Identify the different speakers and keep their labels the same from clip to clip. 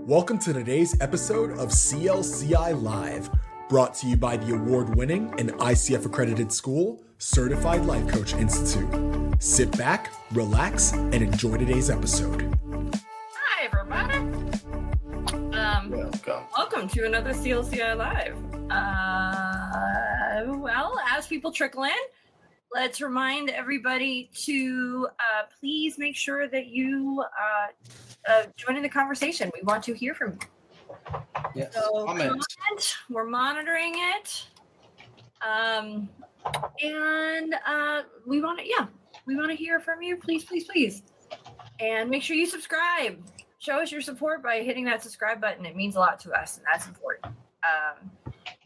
Speaker 1: Welcome to today's episode of CLCI Live, brought to you by the award-winning and ICF accredited school, Certified Life Coach Institute. Sit back, relax, and enjoy today's episode.
Speaker 2: Hi, everybody. Welcome to another CLCI Live. Well, as people trickle in, let's remind everybody to please make sure that you join in the conversation. We want to hear from you.
Speaker 3: Yes.
Speaker 2: So
Speaker 3: Comment.
Speaker 2: we're monitoring it. And we want to hear from you. Please. And make sure you subscribe. Show us your support by hitting that subscribe button. It means a lot to us, and that's important.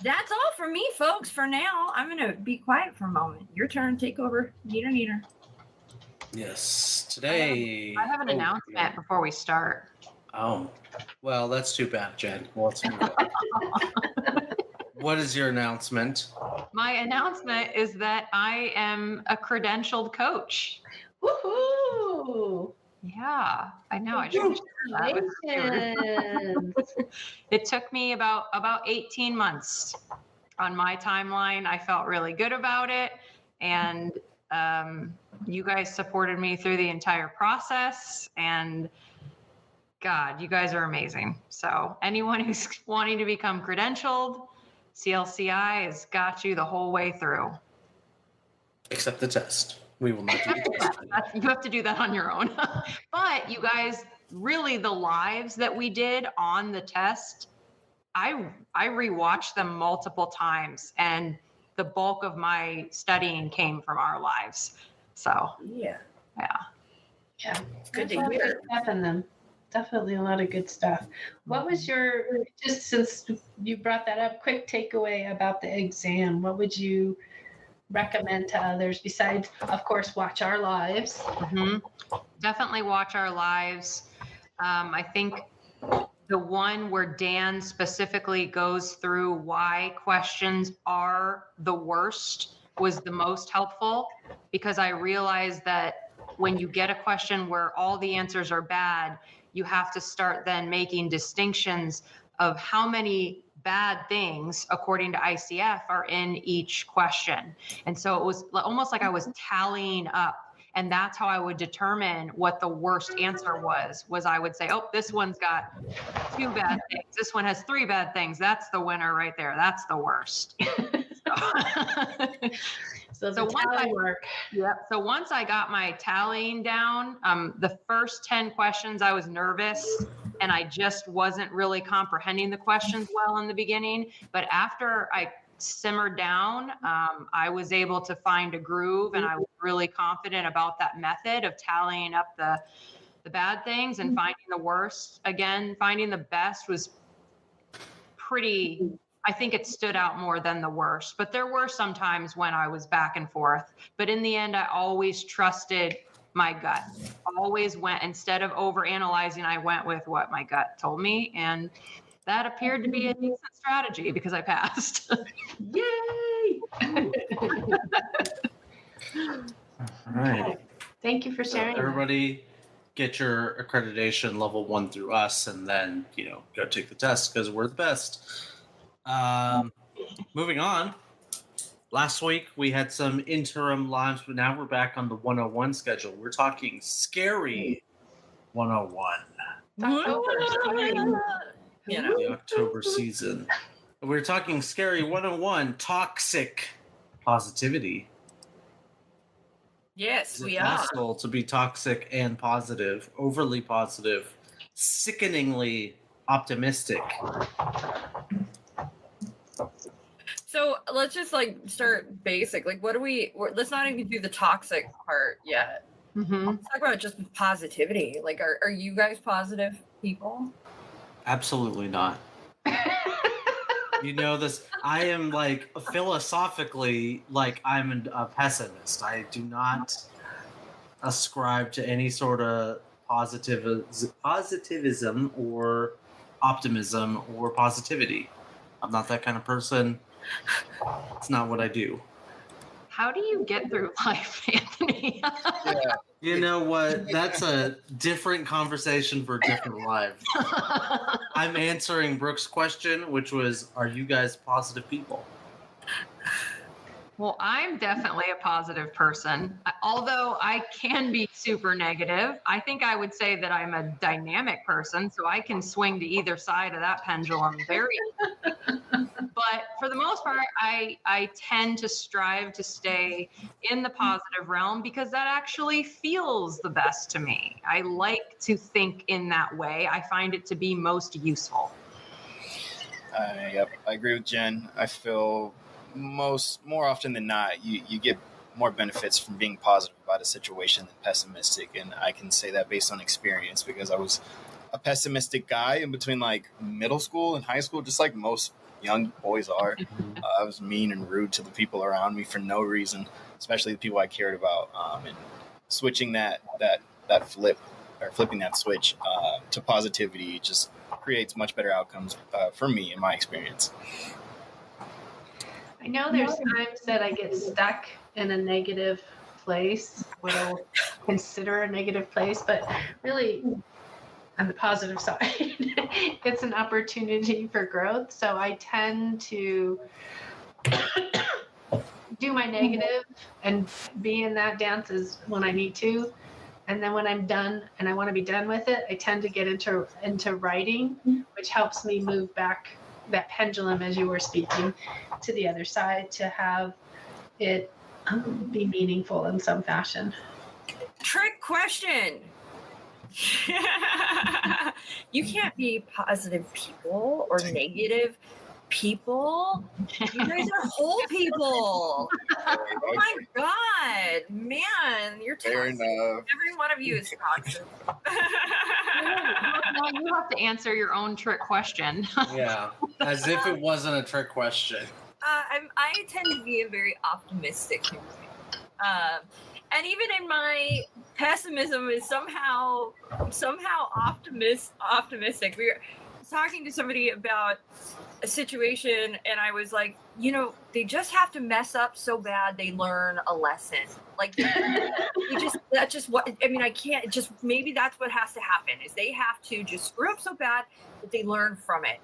Speaker 2: That's all for me, folks. For now, I'm going to be quiet for a moment. Your turn. Take over. Neener.
Speaker 3: Yes. Today.
Speaker 4: I have an announcement before we start.
Speaker 3: Oh, well, that's too bad, Jen. Let's move on. What is your announcement?
Speaker 4: My announcement is that I am a credentialed coach.
Speaker 5: Woohoo!
Speaker 4: Yeah, I know. I should share that with you. It took me about 18 months on my timeline. I felt really good about it. And you guys supported me through the entire process. And God, you guys are amazing. So anyone who's wanting to become credentialed, CLCI has got you the whole way through.
Speaker 3: Except the test. We will not do the test.
Speaker 4: You have to do that on your own. But you guys, really the lives that we did on the test, I rewatched them multiple times, and the bulk of my studying came from our lives. So
Speaker 2: Yeah. Good to
Speaker 5: There's a lot of
Speaker 2: hear.
Speaker 5: good stuff in them. Definitely a lot of good stuff. What was your, just since you brought that up, quick takeaway about the exam? What would you recommend to others besides, of course, watch our lives?
Speaker 4: Definitely watch our lives. I think the one where Dan specifically goes through why questions are the worst was the most helpful, because I realized that when you get a question where all the answers are bad, you have to start then making distinctions of how many bad things, according to ICF, are in each question. And so it was almost like I was tallying up. And that's how I would determine what the worst answer was I would say, oh, this one's got 2 bad things. This one has 3 bad things. That's the winner right there. That's the worst.
Speaker 5: So
Speaker 4: So
Speaker 5: the
Speaker 4: once
Speaker 5: tally work.
Speaker 4: Yep. So once I got my tallying down, the first 10 questions, I was nervous and I just wasn't really comprehending the questions well in the beginning. But after I simmered down, I was able to find a groove, and I was really confident about that method of tallying up the bad things and finding the worst. Again, finding the best was pretty, I think it stood out more than the worst, but there were some times when I was back and forth. But in the end, I always trusted my gut. Always went, instead of overanalyzing, I went with what my gut told me. And that appeared to be a decent strategy because I passed.
Speaker 5: Yay!
Speaker 3: All right.
Speaker 5: Thank you for
Speaker 3: So
Speaker 5: sharing.
Speaker 3: everybody get your accreditation level 1 through us, and then, go take the test because we're the best. Moving on. Last week we had some interim lives, but now we're back on the 101 schedule. We're talking scary 101. The October season. We're talking scary 101, toxic positivity.
Speaker 2: Yes,
Speaker 3: Is it
Speaker 2: we are.
Speaker 3: possible to be toxic and positive, overly positive, sickeningly optimistic?
Speaker 2: So let's just start basic. Let's not even do the toxic part yet. Let's talk about just positivity. Are you guys positive people?
Speaker 3: Absolutely not. You know this. I am philosophically I'm a pessimist. I do not ascribe to any sort of positivism or optimism or positivity. I'm not that kind of person. It's not what I do.
Speaker 4: How do you get through life, Anthony?
Speaker 3: You know what? That's a different conversation for a different life. I'm answering Brooke's question, which was, are you guys positive people?
Speaker 4: Well, I'm definitely a positive person. Although I can be super negative, I think I would say that I'm a dynamic person, so I can swing to either side of that pendulum very. But for the most part, I tend to strive to stay in the positive realm because that actually feels the best to me. I like to think in that way. I find it to be most useful.
Speaker 6: Yep, I agree with Jen. I feel more often than not, you get more benefits from being positive about a situation than pessimistic, and I can say that based on experience because I was a pessimistic guy in between like middle school and high school, just like most young boys are. I was mean and rude to the people around me for no reason, especially the people I cared about. And switching that flip or flipping that switch to positivity just creates much better outcomes for me in my experience.
Speaker 5: I know there's times that I get stuck in a negative place, what I'll consider a negative place, but really on the positive side, it's an opportunity for growth. So I tend to do my negative and be in that dances when I need to. And then when I'm done and I want to be done with it, I tend to get into writing, which helps me move back that pendulum, as you were speaking, to the other side to have it be meaningful in some fashion.
Speaker 2: Trick question. You can't be positive people or negative people. You guys are whole people. Oh my God, man, you're toxic. Every one of you is toxic.
Speaker 4: Now you have to answer your own trick question.
Speaker 3: Yeah, as if it wasn't a trick question.
Speaker 2: I tend to be a very optimistic human being. And even in my pessimism is somehow optimistic. We were talking to somebody about a situation and I was like, they just have to mess up so bad they learn a lesson. Like maybe that's what has to happen is they have to just screw up so bad that they learn from it.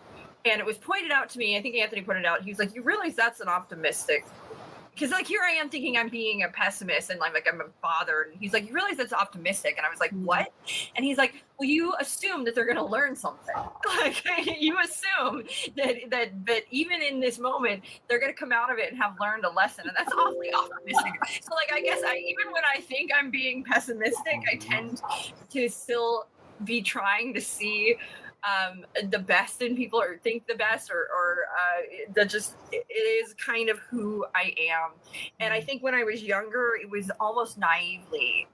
Speaker 2: And it was pointed out to me, I think Anthony pointed out, he was like, you realize that's an optimistic, because like here I am thinking I'm being a pessimist and I'm bothered. And he's like, you realize that's optimistic? And I was like, what? And he's like, well, you assume that they're going to learn something. Like you assume that even in this moment, they're going to come out of it and have learned a lesson. And that's awfully optimistic. So like, I guess even when I think I'm being pessimistic, I tend to still be trying to see the best in people or think the best or that just it is kind of who I am. And I think when I was younger it was almost naively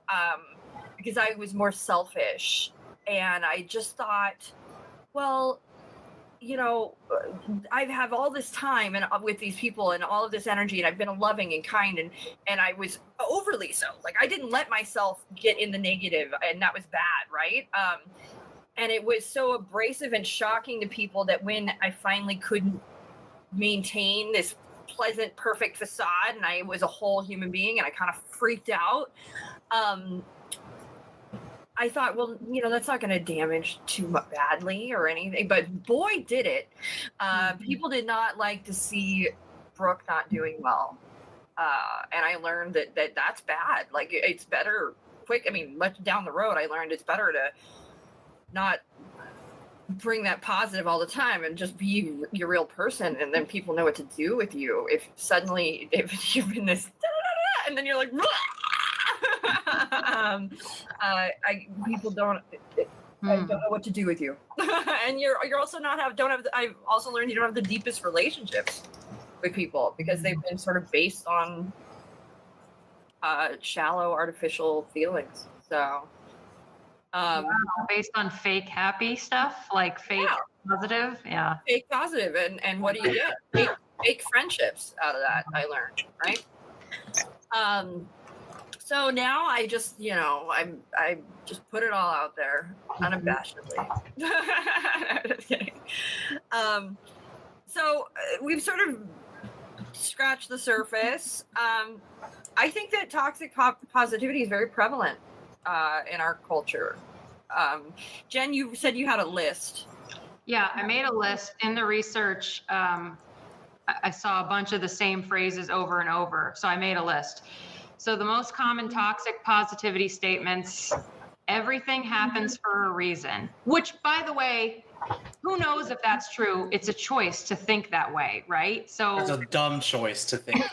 Speaker 2: because I was more selfish and I just thought, well, I have all this time and with these people and all of this energy and I've been loving and kind and I was overly so, like I didn't let myself get in the negative and that was bad, right? And it was so abrasive and shocking to people that when I finally couldn't maintain this pleasant, perfect facade and I was a whole human being and I kind of freaked out, I thought, well, that's not going to damage too badly or anything. But boy, did it. People did not like to see Brooke not doing well. And I learned that that's bad. Like, it's better much down the road, I learned it's better to not bring that positive all the time and just be your real person, and then people know what to do with you. If you've been this and then you're like people don't know what to do with you. And you're also I've also learned you don't have the deepest relationships with people because they've been sort of based on shallow artificial feelings. So
Speaker 4: based on fake happy stuff, like fake positive. Yeah.
Speaker 2: Fake positive. And what do you get? Fake friendships out of that, I learned, right? So now I just, I just put it all out there unabashedly. Just kidding. So we've sort of scratched the surface. I think that toxic positivity is very prevalent in our culture. Jen, you said you had a list.
Speaker 4: Yeah, I made a list in the research. I saw a bunch of the same phrases over and over. So I made a list. So the most common toxic positivity statements: everything happens for a reason, which, by the way, who knows if that's true? It's a choice to think that way, right? So
Speaker 3: It's a dumb choice to think.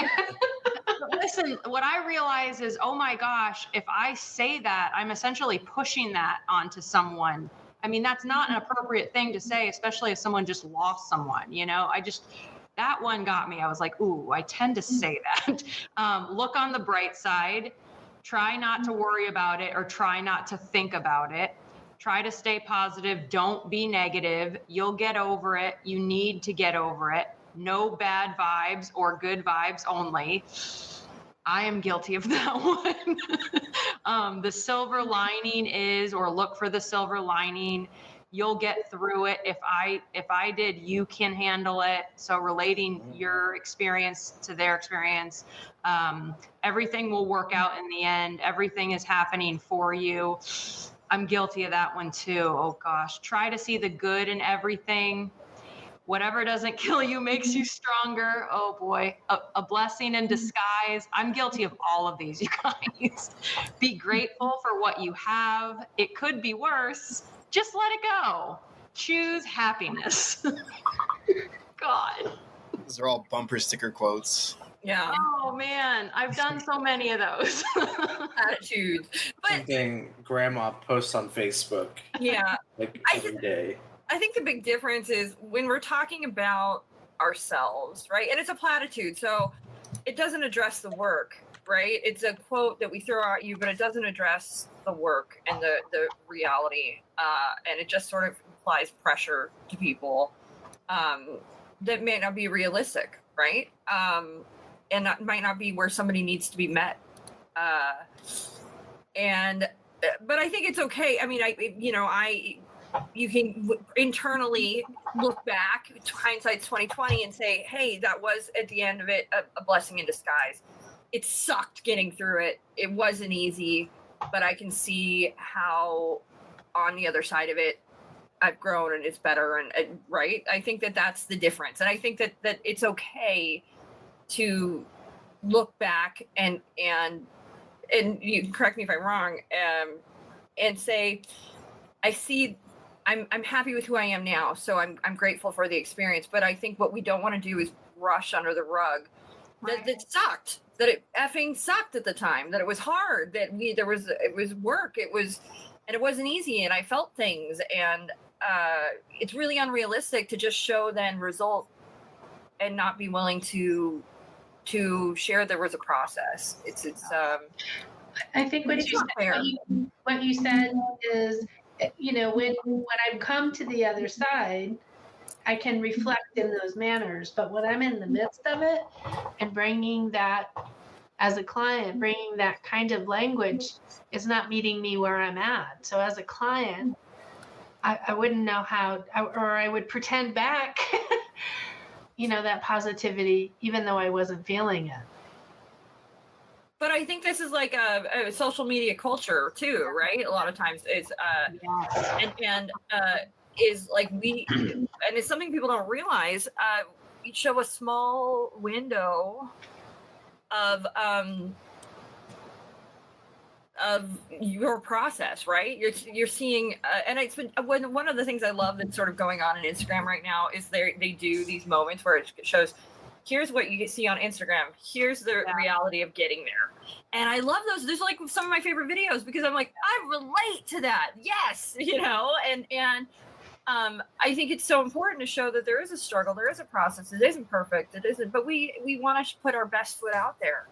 Speaker 4: listen, what I realize is, oh my gosh, if I say that, I'm essentially pushing that onto someone. I mean, that's not an appropriate thing to say, especially if someone just lost someone, that one got me. I was like, ooh, I tend to say that. Look on the bright side. Try not to worry about it or try not to think about it. Try to stay positive. Don't be negative. You'll get over it. You need to get over it. No bad vibes or good vibes only. I am guilty of that one. The silver lining is, or look for the silver lining. You'll get through it. If I did, you can handle it. So relating your experience to their experience, everything will work out in the end. Everything is happening for you. I'm guilty of that one too. Oh gosh, try to see the good in everything. Whatever doesn't kill you makes you stronger. Oh boy, a blessing in disguise. I'm guilty of all of these, you guys. Be grateful for what you have. It could be worse. Just let it go. Choose happiness. God.
Speaker 6: Those are all bumper sticker quotes.
Speaker 2: Yeah.
Speaker 4: Oh man, I've done so many of those.
Speaker 2: Attitudes. But
Speaker 3: Something grandma posts on Facebook
Speaker 2: yeah,
Speaker 3: like
Speaker 2: I
Speaker 3: every day.
Speaker 2: I think the big difference is when we're talking about ourselves, right? And it's a platitude, so it doesn't address the work, right? It's a quote that we throw at you, but it doesn't address the work and the reality. And it just sort of applies pressure to people that may not be realistic, right? And that might not be where somebody needs to be met. But I think it's okay. I mean, you can internally look back, hindsight's 2020, and say, hey, that was at the end of it a blessing in disguise. It sucked getting through it. It wasn't easy, but I can see how on the other side of it, I've grown and it's better. And right. I think that that's the difference. And I think that it's okay to look back and you can correct me if I'm wrong, and say, I'm happy with who I am now, so I'm grateful for the experience. But I think what we don't want to do is rush under the rug that it sucked, that it effing sucked at the time, that it was hard, that it was work, and it wasn't easy, and I felt things, and it's really unrealistic to just show the end result and not be willing to share there was a process. It's
Speaker 5: I think what you said is, when I've come to the other side, I can reflect in those manners. But when I'm in the midst of it and bringing that as a client, bringing that kind of language is not meeting me where I'm at. So as a client, I wouldn't know how, or I would pretend back, that positivity, even though I wasn't feeling it.
Speaker 2: But I think this is like a social media culture too, right? A lot of times it's is like and it's something people don't realize. We show a small window of your process, right? You're seeing, and it's been one of the things I love that's sort of going on in Instagram right now is they do these moments where it shows, here's what you see on Instagram, here's the reality of getting there. And I love those. There's like some of my favorite videos because I'm like, I relate to that. Yes. And I think it's so important to show that there is a struggle, there is a process. It isn't perfect. It isn't, but we want to put our best foot out there.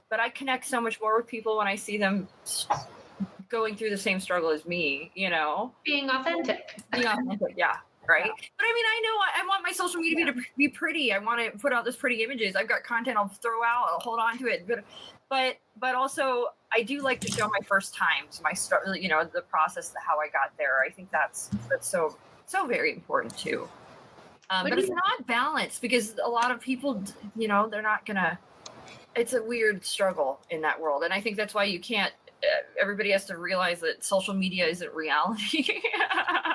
Speaker 2: But I connect so much more with people when I see them going through the same struggle as me,
Speaker 5: Being authentic.
Speaker 2: Yeah. Right. But I mean, I know I want my social media to be pretty. I want to put out those pretty images. I've got content I'll throw out. I'll hold on to it. But also I do like to show my first times, my start, the process, how I got there. I think that's so very important too. But it's not balanced because a lot of people, they're not gonna. It's a weird struggle in that world, and I think that's why you can't everybody has to realize that social media isn't reality.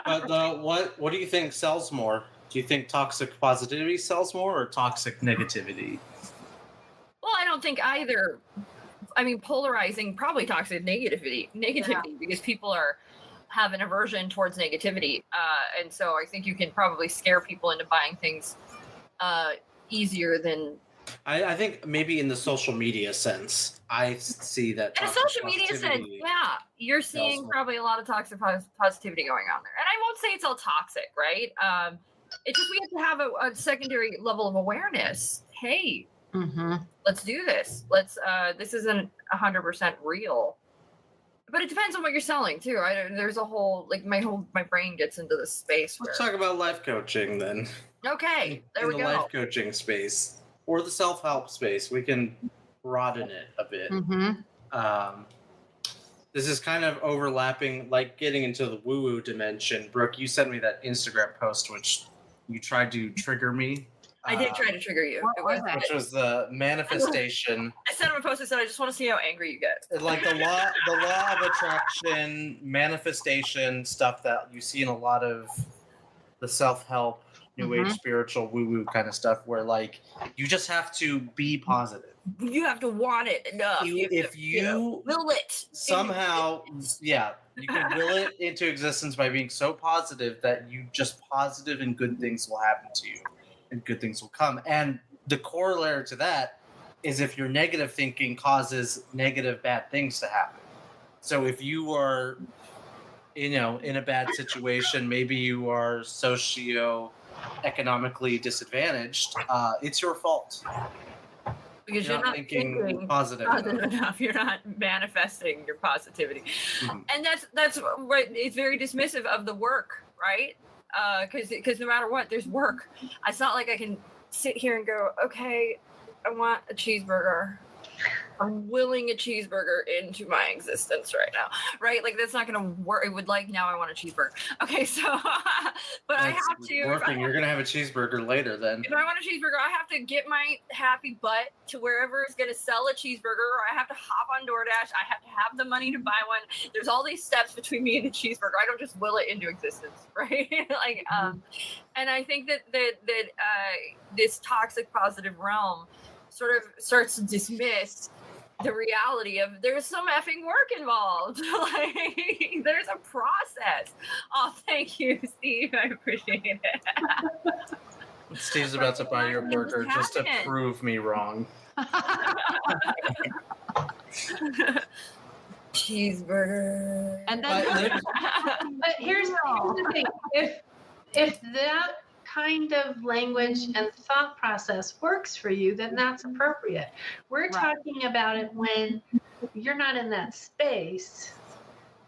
Speaker 3: But what do you think sells more? Do you think toxic positivity sells more or toxic negativity?
Speaker 2: Well, I don't think either. I mean, polarizing, probably toxic negativity, because people have an aversion towards negativity, and so I think you can probably scare people into buying things easier than.
Speaker 3: I think maybe in the social media sense, I see that.
Speaker 2: In a social media sense, yeah, you're seeing probably a lot of toxic positivity going on there, and I won't say it's all toxic, right? It's just we have to have a secondary level of awareness. Hey, let's do this. This isn't 100% real, but it depends on what you're selling too. There's a whole my brain gets into this space.
Speaker 3: Let's talk about life coaching then.
Speaker 2: Okay, there we go.
Speaker 3: In the life coaching space or the self-help space, we can broaden it a bit. This is kind of overlapping, like getting into the woo-woo dimension. Brooke, you sent me that Instagram post, which you tried to trigger me.
Speaker 2: I did try to trigger you.
Speaker 3: Which was the manifestation.
Speaker 2: I sent him a post that said, I just want to see how angry you get.
Speaker 3: Like the law of attraction, manifestation stuff that you see in a lot of the self-help, new age spiritual woo-woo kind of stuff, where like you just have to be positive.
Speaker 2: You have to want it enough.
Speaker 3: If you
Speaker 2: will it
Speaker 3: somehow, yeah, you can will it into existence by being so positive that you just positive and good things will happen to you. And good things will come. And the corollary to that is if your negative thinking causes negative bad things to happen. So if you are, in a bad situation, maybe you are socio-economically disadvantaged, it's your fault.
Speaker 2: Because you're not thinking positive enough. You're not manifesting your positivity. And that's right. It's very dismissive of the work, right? Because no matter what, there's work. It's not like I can sit here and go, okay, I want a cheeseburger. I'm willing a cheeseburger into my existence right now, right? Like that's not going to work. It would now I want a cheeseburger. Okay, so, but I have to.
Speaker 3: You're going to have a cheeseburger later then.
Speaker 2: If I want a cheeseburger, I have to get my happy butt to wherever is going to sell a cheeseburger, or I have to hop on DoorDash. I have to have the money to buy one. There's all these steps between me and the cheeseburger. I don't just will it into existence, right? And I think that this toxic positive realm sort of starts to dismiss the reality of there's some effing work involved. Like there's a process. Oh, thank you, Steve. I appreciate it.
Speaker 3: Steve's about to buy your burger just to prove me wrong.
Speaker 2: Cheeseburger.
Speaker 5: And then, but here's the thing: if that kind of language and thought process works for you, then that's appropriate. We're talking about it when you're not in that space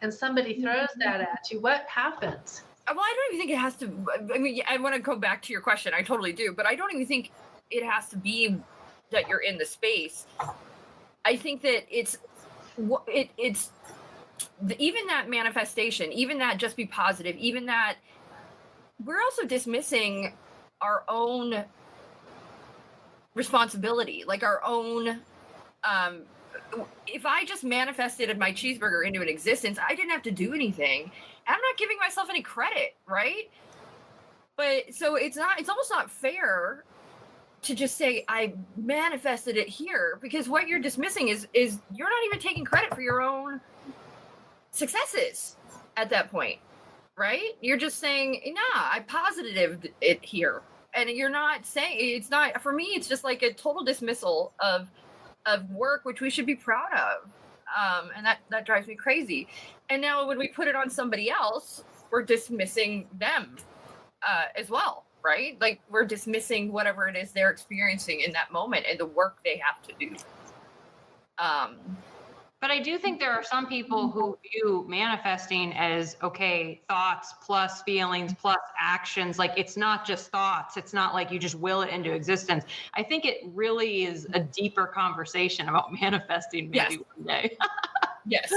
Speaker 5: and somebody throws that at you. What happens?
Speaker 2: Well, I don't even think it has to. I mean, I want to go back to your question. I totally do, but I don't even think it has to be that you're in the space. I think that it's even that manifestation, even that just be positive, even that. We're also dismissing our own responsibility, like our own. If I just manifested my cheeseburger into an existence, I didn't have to do anything. I'm not giving myself any credit, right? But so it's almost not fair to just say I manifested it here, because what you're dismissing is you're not even taking credit for your own successes at that point. Right? You're just saying, nah, I positived it here. And you're not saying, it's not, for me, it's just like a total dismissal of work, which we should be proud of. And that drives me crazy. And now when we put it on somebody else, we're dismissing them as well, right? Like we're dismissing whatever it is they're experiencing in that moment and the work they have to do.
Speaker 4: But I do think there are some people who view manifesting as, okay, thoughts plus feelings plus actions. Like it's not just thoughts. It's not like you just will it into existence. I think it really is a deeper conversation about manifesting maybe one day.
Speaker 2: Yes.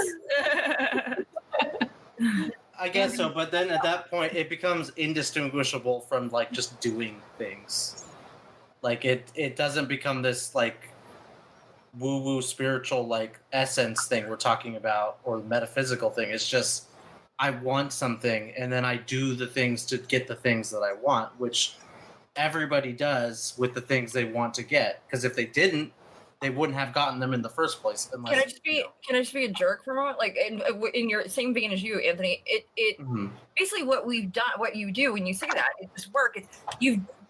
Speaker 3: I guess so. But then at that point, it becomes indistinguishable from like just doing things. Like it doesn't become this like woo-woo spiritual like essence thing we're talking about, or the metaphysical thing. It's just I want something, and then I do the things to get the things that I want, which everybody does with the things they want to get. Because if they didn't, they wouldn't have gotten them in the first place. Unless,
Speaker 2: Can I just be a jerk for a moment? Like in your same vein as you, Anthony. It
Speaker 3: Mhm.
Speaker 2: basically what we've done, what you do when you say that, it's this work.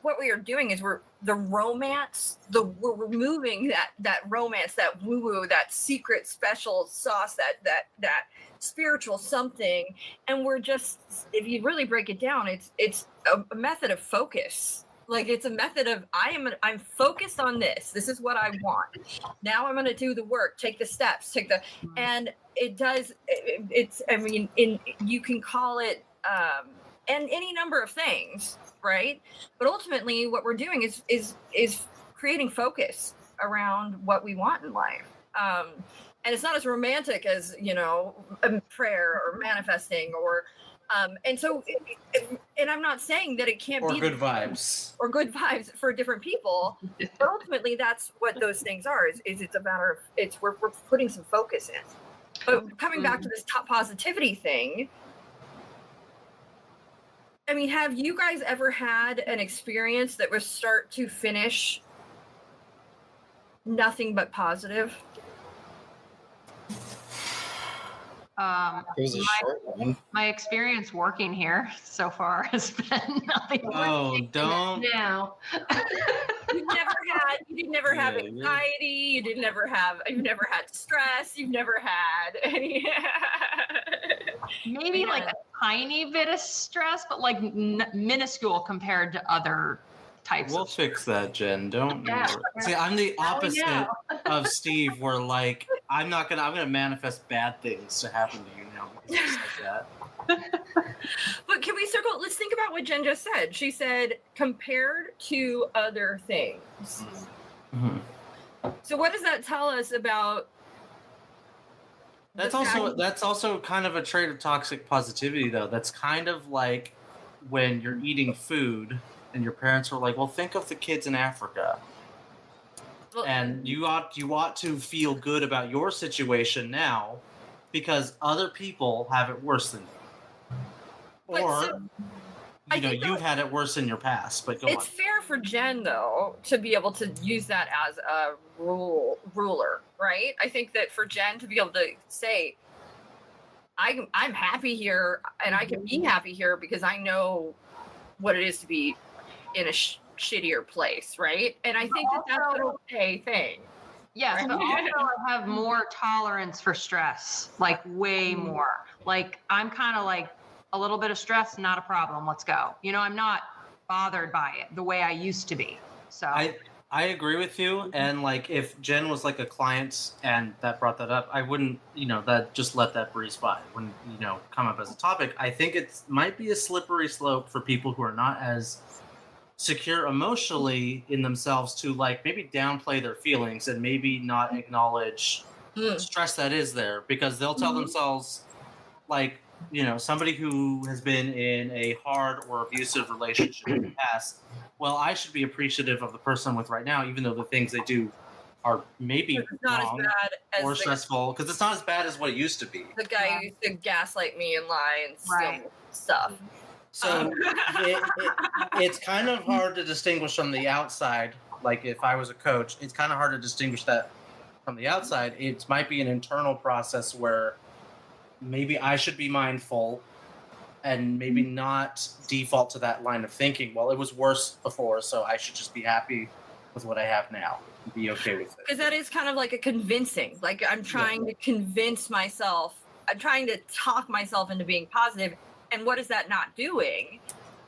Speaker 2: What we are doing is we're removing that romance, that woo woo, that secret special sauce, that spiritual something, and we're just, if you really break it down, it's a method of focus. Like it's a method of I'm focused on this. This is what I want. Now I'm going to do the work, take the steps, and it does. It's I mean, you can call it and any number of things, right? But ultimately, what we're doing is creating focus around what we want in life. And it's not as romantic as a prayer or manifesting or. And so, and I'm not saying that it can't be
Speaker 3: good vibes
Speaker 2: for different people, but ultimately that's what those things are. Is it's a matter of we're putting some focus in. But coming back to this top positivity thing, I mean, have you guys ever had an experience that was start to finish nothing but positive?
Speaker 6: It was a short one.
Speaker 4: My experience working here so far has been nothing.
Speaker 3: Oh, don't.
Speaker 5: Now.
Speaker 2: You've never have anxiety. You've never had stress. You've never had any.
Speaker 4: Maybe like a tiny bit of stress, but like minuscule compared to other types.
Speaker 3: We'll fix that, Jen. Don't
Speaker 5: Yeah.
Speaker 3: see. I'm the opposite of Steve. Where like I'm gonna manifest bad things to happen to you now because you said that.
Speaker 2: But can we circle? Let's think about what Jen just said. She said compared to other things.
Speaker 3: Mhm.
Speaker 2: So what does that tell us about?
Speaker 3: That's
Speaker 2: the
Speaker 3: also kind of a trait of toxic positivity, though. That's kind of like when you're eating food and your parents are like, "Well, think of the kids in Africa."
Speaker 2: Well,
Speaker 3: And you ought to feel good about your situation now because other people have it worse than you.
Speaker 2: But
Speaker 3: Or
Speaker 2: so- I think
Speaker 3: you've had it worse in your past, but go
Speaker 2: it's
Speaker 3: on.
Speaker 2: fair for Jen though to be able to use that as a ruler, right? I think that for Jen to be able to say, I'm happy here and I can be happy here because I know what it is to be in a shittier place, right? And I think that that's an okay thing.
Speaker 4: Yes, but also I have more tolerance for stress, like way more. Like I'm kind of like a little bit of stress, not a problem. Let's go. I'm not bothered by it the way I used to be. So
Speaker 3: I agree with you, and like if Jen was like a client and that brought that up, I wouldn't, that just let that breeze by. Wouldn't, come up as a topic. I think it might be a slippery slope for people who are not as secure emotionally in themselves to like maybe downplay their feelings and maybe not acknowledge stress that is there, because they'll tell themselves like, somebody who has been in a hard or abusive relationship in the past, well, I should be appreciative of the person I'm with right now, even though the things they do are maybe
Speaker 2: It's not
Speaker 3: wrong
Speaker 2: as bad as
Speaker 3: or stressful, because it's not as bad as what it used to be.
Speaker 2: the guy who used to gaslight me and lie and steal stuff.
Speaker 3: So it's kind of hard to distinguish from the outside. Like if I was a coach, it's kind of hard to distinguish that from the outside. It might be an internal process where maybe I should be mindful and maybe not default to that line of thinking. Well, it was worse before, so I should just be happy with what I have now and be okay with it.
Speaker 2: Because that is kind of like a convincing. Like I'm trying to convince myself. I'm trying to talk myself into being positive. And what is that not doing?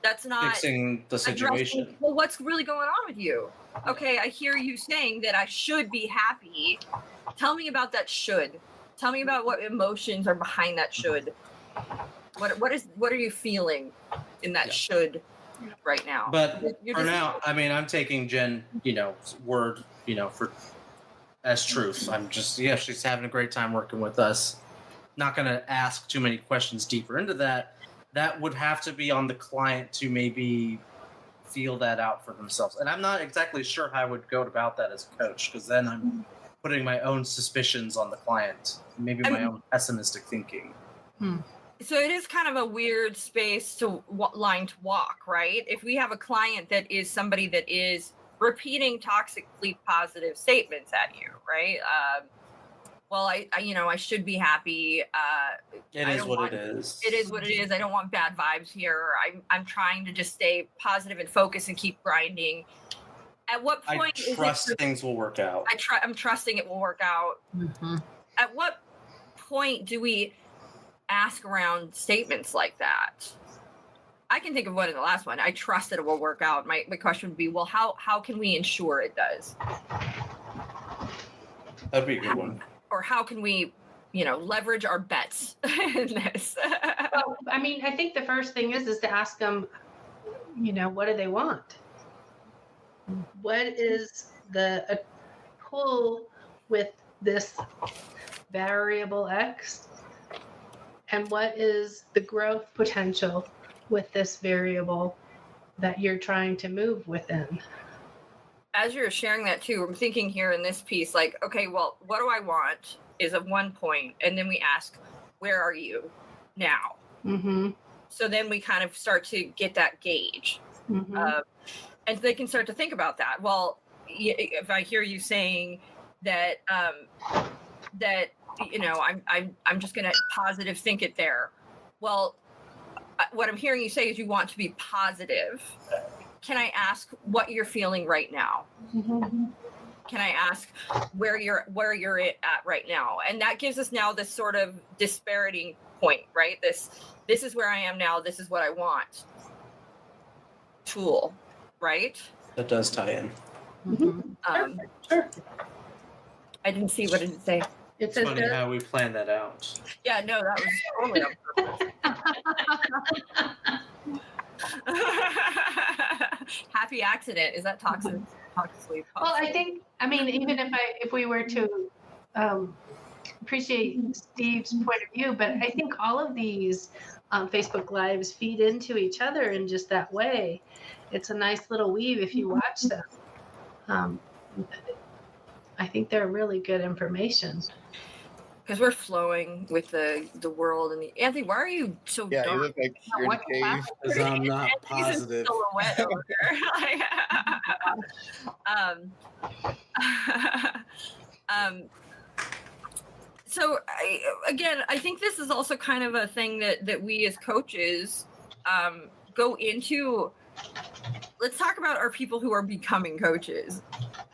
Speaker 2: That's not
Speaker 3: Fixing the situation.
Speaker 2: addressing, well, what's really going on with you? Okay, I hear you saying that I should be happy. Tell me about that should. Tell me about what emotions are behind that should. What are you feeling in that should right now?
Speaker 3: But
Speaker 2: You're
Speaker 3: for
Speaker 2: just-
Speaker 3: now, I mean, I'm taking Jen, word, for as truth. I'm just, she's having a great time working with us. Not going to ask too many questions deeper into that. That would have to be on the client to maybe feel that out for themselves. And I'm not exactly sure how I would go about that as a coach, because then I'm putting my own suspicions on the client, maybe my own pessimistic thinking.
Speaker 2: So it is kind of a weird space to line to walk, right? If we have a client that is somebody that is repeating toxically positive statements at you, right? Well, I should be happy.
Speaker 3: It is what it is.
Speaker 2: It is what it is. I don't want bad vibes here. I'm trying to just stay positive and focus and keep grinding. At what point
Speaker 3: I trust things will work out.
Speaker 2: I'm trusting it will work out.
Speaker 4: Mm-hmm.
Speaker 2: At what point do we ask around statements like that? I can think of one in the last one. I trust that it will work out. My question would be, well, how can we ensure it does?
Speaker 3: That'd be a good one.
Speaker 2: Or how can we, leverage our bets in this?
Speaker 5: Well, I mean, I think the first thing is to ask them, what do they want? What is the pull with this variable X? And what is the growth potential with this variable that you're trying to move within?
Speaker 2: As you're sharing that too, I'm thinking here in this piece, like, okay, well, what do I want is at one point, and then we ask, where are you now?
Speaker 5: Mm-hmm.
Speaker 2: So then we kind of start to get that gauge.
Speaker 5: Mm-hmm.
Speaker 2: And they can start to think about that. Well, if I hear you saying that, I'm just going to positive think it there. Well, what I'm hearing you say is you want to be positive. Can I ask what you're feeling right now?
Speaker 5: Mm-hmm.
Speaker 2: Can I ask where you're at right now? And that gives us now this sort of disparity point, right? This is where I am now. This is what I want. Tool, right?
Speaker 3: That does tie in.
Speaker 5: Mm-hmm. Sure.
Speaker 2: I didn't see what did it say.
Speaker 5: It
Speaker 3: It's
Speaker 5: says
Speaker 3: funny how we planned that out.
Speaker 2: Yeah, no, that was totally on purpose. Happy accident. Is that toxically positive?
Speaker 5: Well, I think, even if we were to appreciate Steve's point of view, but I think all of these Facebook Lives feed into each other in just that way. It's a nice little weave if you watch them. I think they're really good information.
Speaker 2: Because we're flowing with the world and Anthony, why are you so
Speaker 6: Yeah,
Speaker 2: dark?
Speaker 6: you look like you're in a cave.
Speaker 3: Because I'm not
Speaker 2: He's a
Speaker 3: positive.
Speaker 2: silhouette over there. So I think this is also kind of a thing that we as coaches go into. Let's talk about our people who are becoming coaches.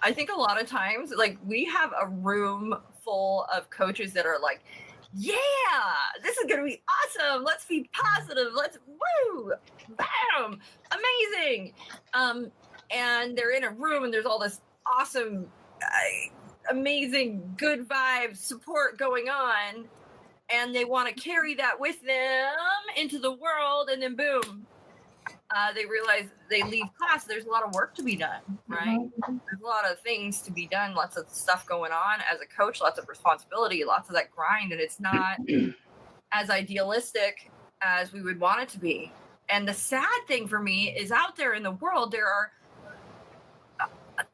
Speaker 2: I think a lot of times, like, we have a room full of coaches that are like, yeah, this is going to be awesome. Let's be positive. Let's woo, bam, amazing. And they're in a room and there's all this awesome, amazing, good vibes, support going on. And they want to carry that with them into the world. And then boom, they realize they leave class. There's a lot of work to be done, right?
Speaker 5: Mm-hmm.
Speaker 2: There's a lot of things to be done, lots of stuff going on as a coach, lots of responsibility, lots of that grind, and it's not as idealistic as we would want it to be. And the sad thing for me is out there in the world, there are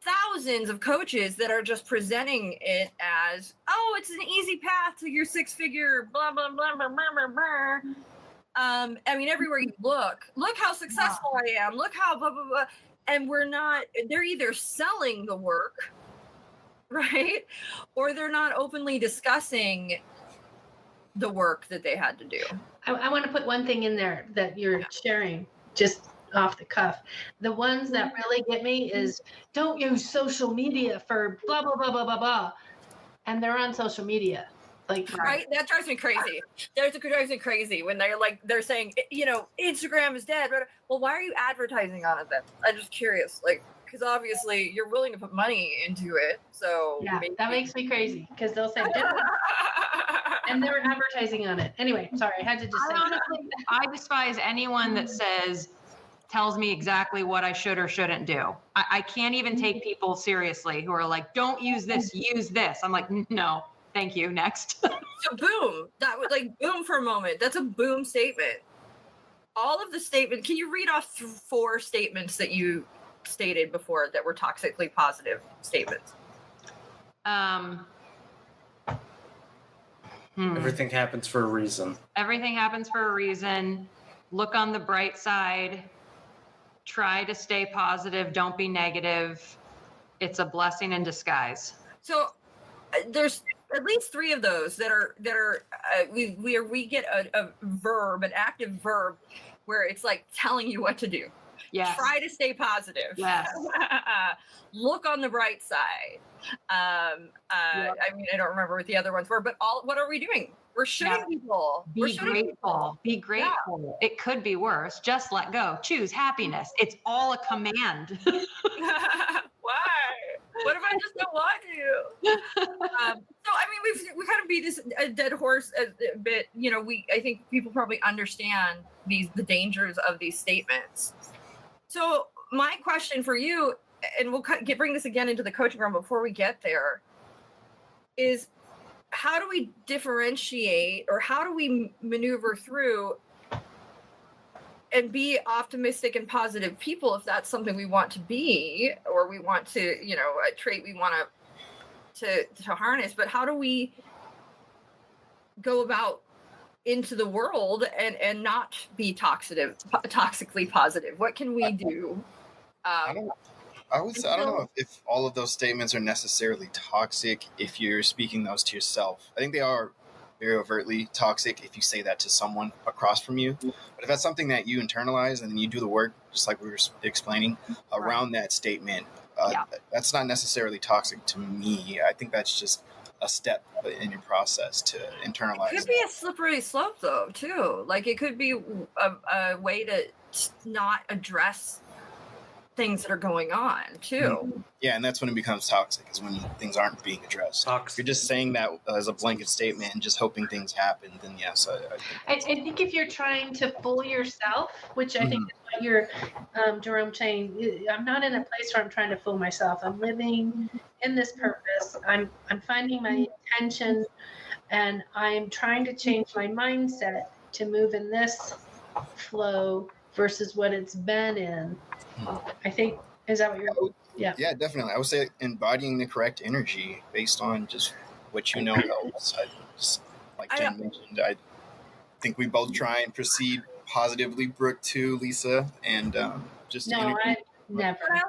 Speaker 2: thousands of coaches that are just presenting it as, oh, it's an easy path to your six-figure, blah, blah, blah, blah, blah, blah, blah. Everywhere you look how successful I am, look how blah, blah, blah. And they're either selling the work, right? Or they're not openly discussing the work that they had to do.
Speaker 5: I want to put one thing in there that you're sharing just off the cuff. The ones that really get me is don't use social media for blah, blah, blah, blah, blah, blah. And they're on social media.
Speaker 2: Right, that drives me crazy. That drives me crazy when they're saying, Instagram is dead. Well, why are you advertising on it then? I'm just curious, because obviously you're willing to put money into it. So
Speaker 5: yeah, that makes me crazy because they'll say, and they're advertising on it. Anyway, sorry, I had to just say.
Speaker 4: Honestly, I despise anyone that tells me exactly what I should or shouldn't do. I can't even take people seriously who are like, don't use this, use this. I'm like, no. Thank you. Next.
Speaker 2: So boom. That was boom for a moment. That's a boom statement. All of the statement. Can you read off 4 statements that you stated before that were toxically positive statements?
Speaker 3: Everything happens for a reason.
Speaker 4: Everything happens for a reason. Look on the bright side. Try to stay positive. Don't be negative. It's a blessing in disguise.
Speaker 2: So there's at least 3 of those that are we get a verb, an active verb, where it's like telling you what to do.
Speaker 4: Yes.
Speaker 2: Try to stay positive.
Speaker 4: Yes.
Speaker 2: Look on the bright side. I mean, I don't remember what the other ones were, but what are we doing? We're shooting people.
Speaker 4: Be grateful. Be grateful. Yeah. It could be worse. Just let go. Choose happiness. It's all a command.
Speaker 2: Why? What if I just don't want to? So I mean, we kind of beat this a dead horse a bit. You know, I think people probably understand the dangers of these statements. So my question for you, and we'll bring this again into the coaching room before we get there, is how do we differentiate, or how do we maneuver through and be optimistic and positive people if that's something we want to be, or we want to, you know, a trait we want to harness, but how do we go about into the world and not be toxically positive? What can we do?
Speaker 6: I don't know if all of those statements are necessarily toxic if you're speaking those to yourself. I think they are very overtly toxic if you say that to someone across from you. But if that's something that you internalize and then you do the work, just like we were explaining, around that statement, that's not necessarily toxic to me. I think that's just a step in your process to internalize.
Speaker 2: It could be a slippery slope, though, too. Like, it could be a way to not address things that are going on, too.
Speaker 6: Yeah, and that's when it becomes toxic, is when things aren't being addressed. If you're just saying that as a blanket statement and just hoping things happen, then yes,
Speaker 5: I think if you're trying to fool yourself, which I think is what you're, Jerome, saying, I'm not in a place where I'm trying to fool myself. I'm living in this purpose. I'm finding my intention, and I'm trying to change my mindset to move in this flow versus what it's been in. I think, is that what you're... Yeah,
Speaker 6: definitely. I would say embodying the correct energy based on just what you know helps. Like Jen mentioned, I think we both try and proceed positively, Brooke too, Lisa, and just...
Speaker 5: No, I never.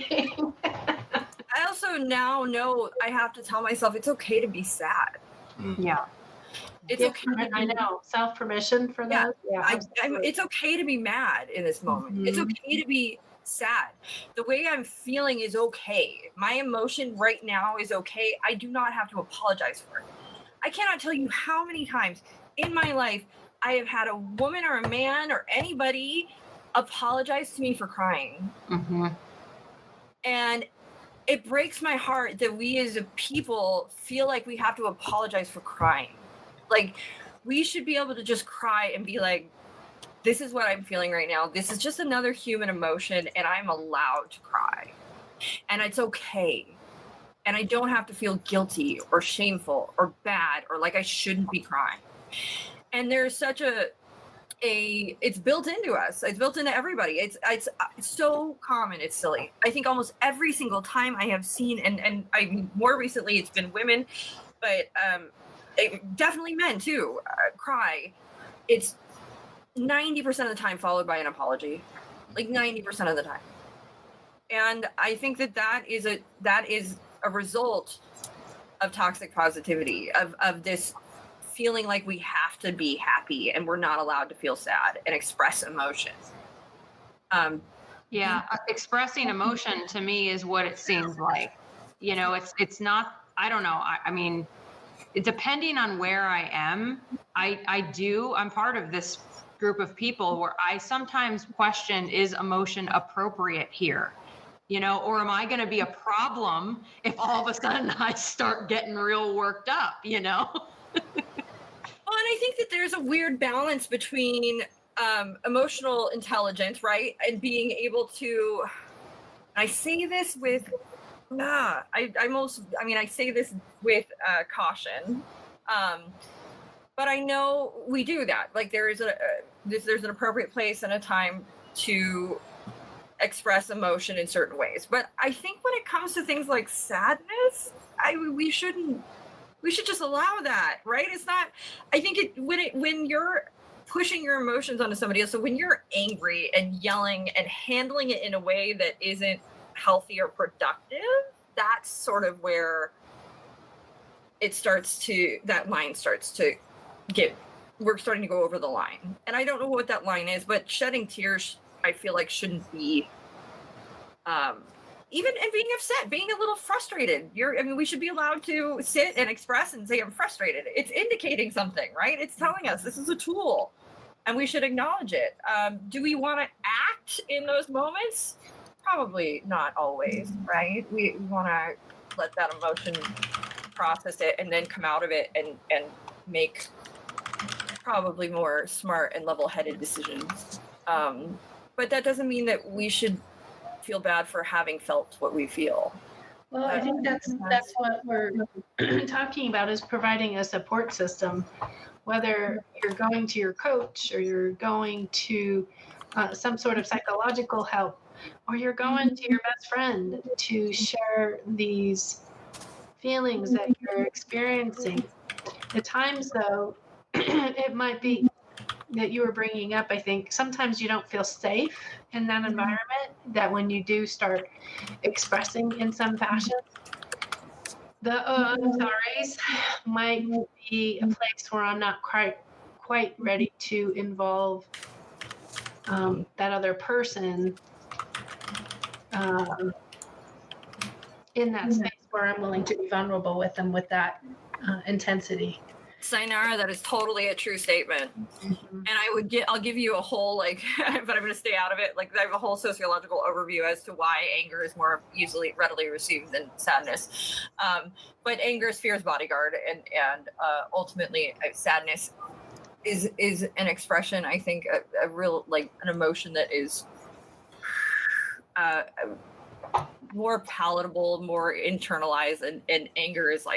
Speaker 2: I also now know I have to tell myself it's okay to be sad.
Speaker 4: Yeah.
Speaker 2: It's okay.
Speaker 5: I know. Self-permission for that.
Speaker 2: Yeah. It's okay to be mad in this moment. It's okay to be sad. The way I'm feeling is okay. My emotion right now is okay. I do not have to apologize for it. I cannot tell you how many times in my life I have had a woman or a man or anybody apologize to me for crying. And it breaks my heart that we as a people feel like we have to apologize for crying. Like, we should be able to just cry and be like, this is what I'm feeling right now. This is just another human emotion, and I'm allowed to cry. And it's okay. And I don't have to feel guilty or shameful or bad or like I shouldn't be crying. And there's such it's built into us. It's built into everybody. It's so common. It's silly. I think almost every single time I have seen, and I more recently it's been women, but definitely men too, cry. It's 90% of the time followed by an apology, like 90% of the time. And I think that is a result of toxic positivity, of this feeling like we have to be happy and we're not allowed to feel sad and express emotion.
Speaker 4: Expressing emotion to me is what it seems like. You know, it's not, I don't know. I mean, depending on where I am, I'm part of this group of people where I sometimes question, is emotion appropriate here? You know, or am I going to be a problem if all of a sudden I start getting real worked up, you know?
Speaker 2: Well, and I think that there's a weird balance between emotional intelligence, right? And being able to, I say this with, I say this with caution. But I know we do that. Like, there's an appropriate place and a time to express emotion in certain ways. But I think when it comes to things like sadness, we shouldn't. We should just allow that, right? It's not. I think when you're pushing your emotions onto somebody else. So when you're angry and yelling and handling it in a way that isn't healthy or productive, that's sort of where that line starts to we're starting to go over the line. And I don't know what that line is, but shedding tears, I feel like shouldn't be, even and being upset, being a little frustrated. We should be allowed to sit and express and say, I'm frustrated. It's indicating something, right? It's telling us this is a tool and we should acknowledge it. Do we want to act in those moments? Probably not always, right? We want to let that emotion process it and then come out of it and make probably more smart and level-headed decisions. But that doesn't mean that we should feel bad for having felt what we feel.
Speaker 5: Well, I think that's what we're talking about, is providing a support system, whether you're going to your coach or you're going to some sort of psychological help, or you're going to your best friend to share these feelings that you're experiencing. At times, though, it might be that you were bringing up, I think sometimes you don't feel safe in that environment, that when you do start expressing in some fashion, the I'm sorry's might be a place where I'm not quite ready to involve that other person in that space where I'm willing to be vulnerable with them with that intensity.
Speaker 2: Sainara, that is totally a true statement. And I'll give you a whole, but I'm going to stay out of it. I have a whole sociological overview as to why anger is more readily received than sadness. But anger is fear's bodyguard, and ultimately sadness is an expression, I think, a real, an emotion that is more palatable, more internalized, and anger is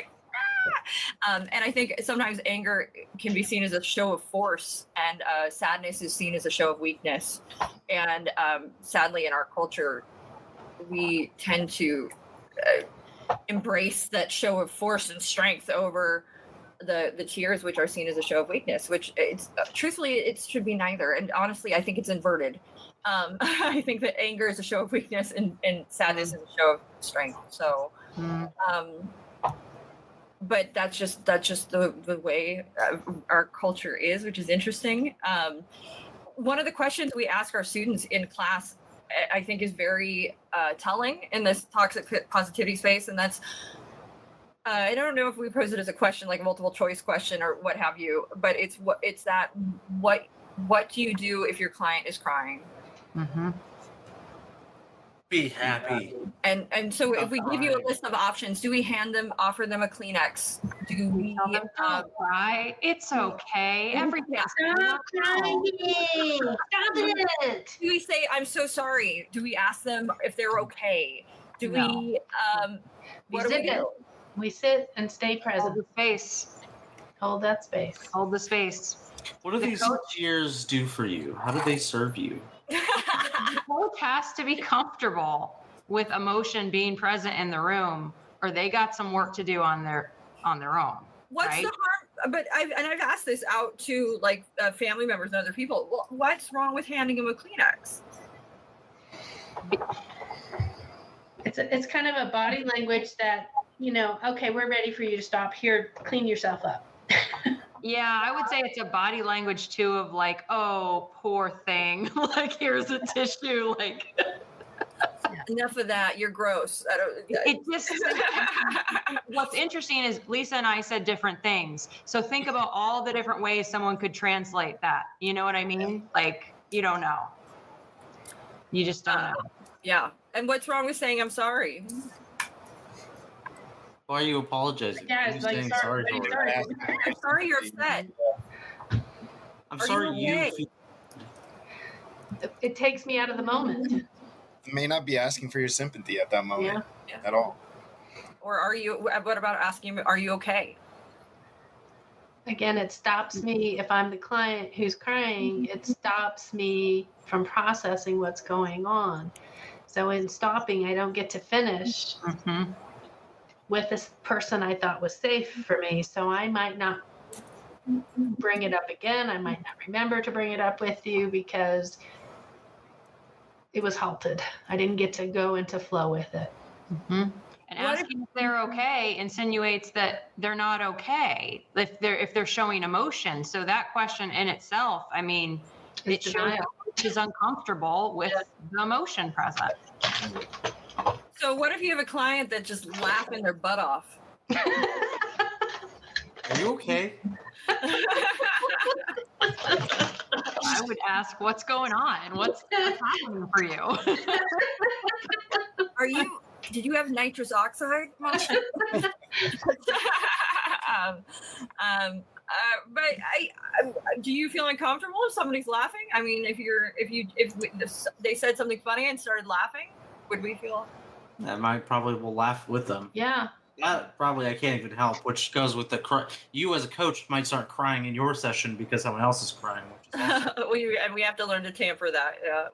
Speaker 2: and I think sometimes anger can be seen as a show of force, and sadness is seen as a show of weakness. And sadly, in our culture, we tend to embrace that show of force and strength over the tears, which are seen as a show of weakness, which it's truthfully, it should be neither. And honestly, I think it's inverted. I think that anger is a show of weakness and sadness is a show of strength. So, but that's just the way our culture is, which is interesting. One of the questions we ask our students in class, I think, is very telling in this toxic positivity space, and that's I don't know if we pose it as a question, like a multiple choice question or what have you, but what do you do if your client is crying?
Speaker 4: Mm-hmm.
Speaker 3: Be happy.
Speaker 2: And so if we give you a list of options, do we offer them a Kleenex? Do we
Speaker 4: tell them, don't cry? It's okay. Everything's
Speaker 5: Stop crying! Stop it!
Speaker 2: Do we say, I'm so sorry? Do we ask them if they're okay? Do
Speaker 4: No.
Speaker 2: we what do we do?
Speaker 5: We sit and stay
Speaker 4: Hold
Speaker 5: present.
Speaker 4: the space.
Speaker 5: Hold that space.
Speaker 4: Hold the space.
Speaker 3: What do these tears do for you? How do they serve you?
Speaker 4: The coach has to be comfortable with emotion being present in the room, or they got some work to do on their own.
Speaker 2: What's
Speaker 4: right?
Speaker 2: the harm? But I've asked this out to family members and other people. Well, what's wrong with handing them a Kleenex?
Speaker 5: It's kind of a body language that, okay, we're ready for you to stop. Here, clean yourself up.
Speaker 4: Yeah, I would say it's a body language too of oh, poor thing. Here's a tissue.
Speaker 2: Enough of that. You're gross.
Speaker 4: It just, what's interesting is Lisa and I said different things. So think about all the different ways someone could translate that. You know what I mean? You don't know. You just don't know.
Speaker 2: Yeah. And what's wrong with saying I'm sorry?
Speaker 3: Why are you apologizing?
Speaker 5: Yeah,
Speaker 3: What are
Speaker 5: it's
Speaker 3: you saying sorry
Speaker 5: sorry.
Speaker 3: for?
Speaker 2: I'm sorry you're upset.
Speaker 3: I'm
Speaker 2: Are
Speaker 3: sorry
Speaker 2: you okay?
Speaker 3: you feel
Speaker 5: It takes me out of the moment.
Speaker 6: You may not be asking for your sympathy at that moment
Speaker 2: Yeah.
Speaker 6: at all.
Speaker 2: Or what about asking, are you okay?
Speaker 5: Again, it stops me, if I'm the client who's crying, it stops me from processing what's going on. So in stopping, I don't get to finish.
Speaker 4: Mm-hmm.
Speaker 5: with this person I thought was safe for me. So I might not bring it up again. I might not remember to bring it up with you because it was halted. I didn't get to go into flow with it.
Speaker 4: And asking if they're okay insinuates that they're not okay if they're showing emotion. So that question in itself, I mean, it shows she's uncomfortable with the emotion present.
Speaker 2: So what if you have a client that just laughing their butt off?
Speaker 3: Are you okay?
Speaker 4: I would ask, what's going on? What's happening for you?
Speaker 2: Did you have nitrous oxide? But do you feel uncomfortable if somebody's laughing? I mean, if they said something funny and started laughing, would we feel?
Speaker 3: That might probably will laugh with them.
Speaker 5: Yeah.
Speaker 3: That probably I can't even help, which goes with the you as a coach might start crying in your session because someone else is crying. Which is awesome.
Speaker 2: we have to learn to tamper that. Yeah.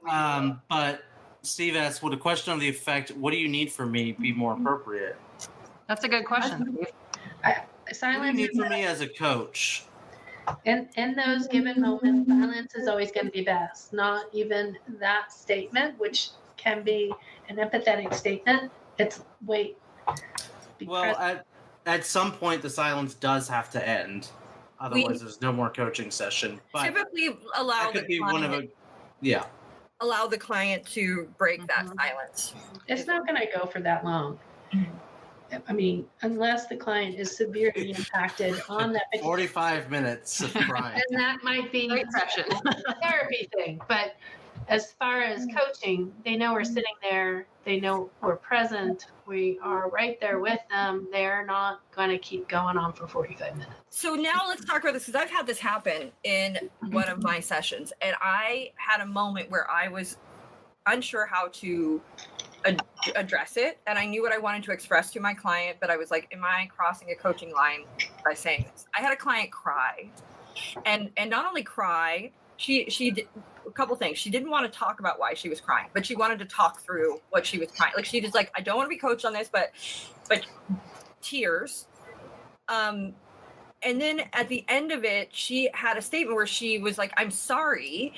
Speaker 3: But Steve asks, would a question of the effect, "What do you need from me?" be more appropriate?
Speaker 4: That's a good question, Steve.
Speaker 3: What do you
Speaker 5: Silence
Speaker 3: need from me as a coach?
Speaker 5: in those given moments, silence is always going to be best. Not even that statement, which can be an empathetic statement. It's wait.
Speaker 3: Well, at some point, the silence does have to end. Otherwise, there's no more coaching session. But
Speaker 2: typically allow
Speaker 3: that could be one of
Speaker 2: allow the client to break that silence.
Speaker 5: It's not going to go for that long. I mean, unless the client is severely impacted on that.
Speaker 3: 45 minutes of crying.
Speaker 5: And that might be
Speaker 4: Great session.
Speaker 5: a therapy thing. But as far as coaching, they know we're sitting there. They know we're present. We are right there with them. They're not going to keep going on for 45 minutes.
Speaker 2: So now let's talk about this, because I've had this happen in one of my sessions, and I had a moment where I was unsure how to address it, and I knew what I wanted to express to my client, but I was like, am I crossing a coaching line by saying this? I had a client cry, and not only cry, she did a couple things. She didn't want to talk about why she was crying, but she wanted to talk through what she was crying. Like, she just like, I don't want to be coached on this, but tears. And then at the end of it, she had a statement where she was like, I'm sorry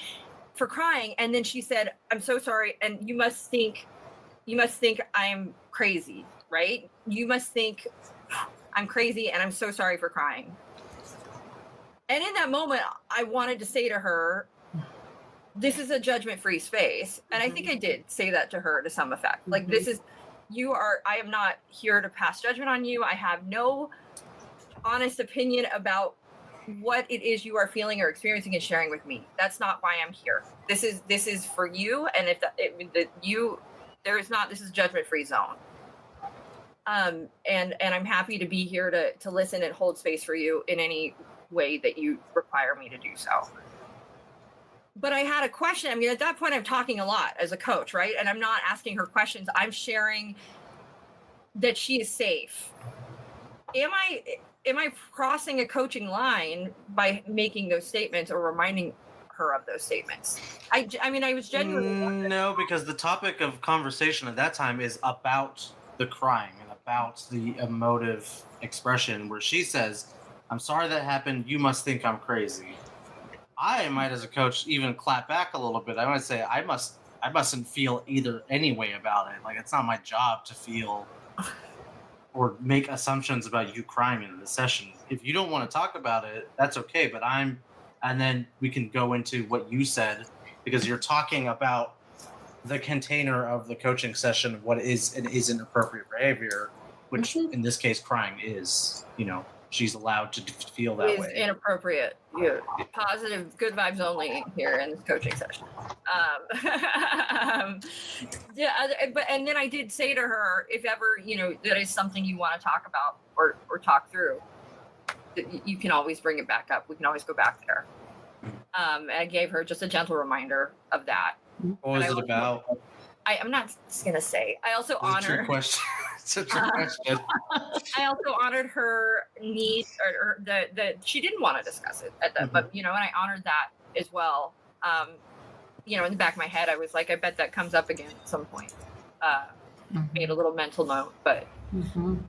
Speaker 2: for crying. And then she said, I'm so sorry. And you must think I'm crazy, right? You must think I'm crazy and I'm so sorry for crying. And in that moment, I wanted to say to her, this is a judgment-free space. And I think I did say that to her to some effect. Like, I am not here to pass judgment on you. I have no honest opinion about what it is you are feeling or experiencing and sharing with me. That's not why I'm here. This is for you. And if this is judgment-free zone. And I'm happy to be here to listen and hold space for you in any way that you require me to do so. But I had a question. I mean, at that point, I'm talking a lot as a coach, right? And I'm not asking her questions. I'm sharing that she is safe. Am I crossing a coaching line by making those statements or reminding her of those statements? I mean, I was genuinely wondering.
Speaker 3: No, because the topic of conversation at that time is about the crying and about the emotive expression where she says, I'm sorry that happened. You must think I'm crazy. I might, as a coach, even clap back a little bit. I might say, I mustn't feel either any way about it. Like, it's not my job to feel or make assumptions about you crying in the session. If you don't want to talk about it, that's okay. But and then we can go into what you said, because you're talking about the container of the coaching session of what is and isn't appropriate behavior, which in this case, crying is, she's allowed to feel that way.
Speaker 2: Is inappropriate. Yeah. Positive, good vibes only here in this coaching session. And then I did say to her, if ever, that is something you want to talk about or talk through, you can always bring it back up. We can always go back there. And I gave her just a gentle reminder of that.
Speaker 3: What was it about?
Speaker 2: I'm not going to say. I also honored.
Speaker 3: It's a trick question.
Speaker 2: I also honored her need, or that she didn't want to discuss it at that, but and I honored that as well. In the back of my head, I was like, I bet that comes up again at some point. Made a little mental note, but
Speaker 4: Mhm.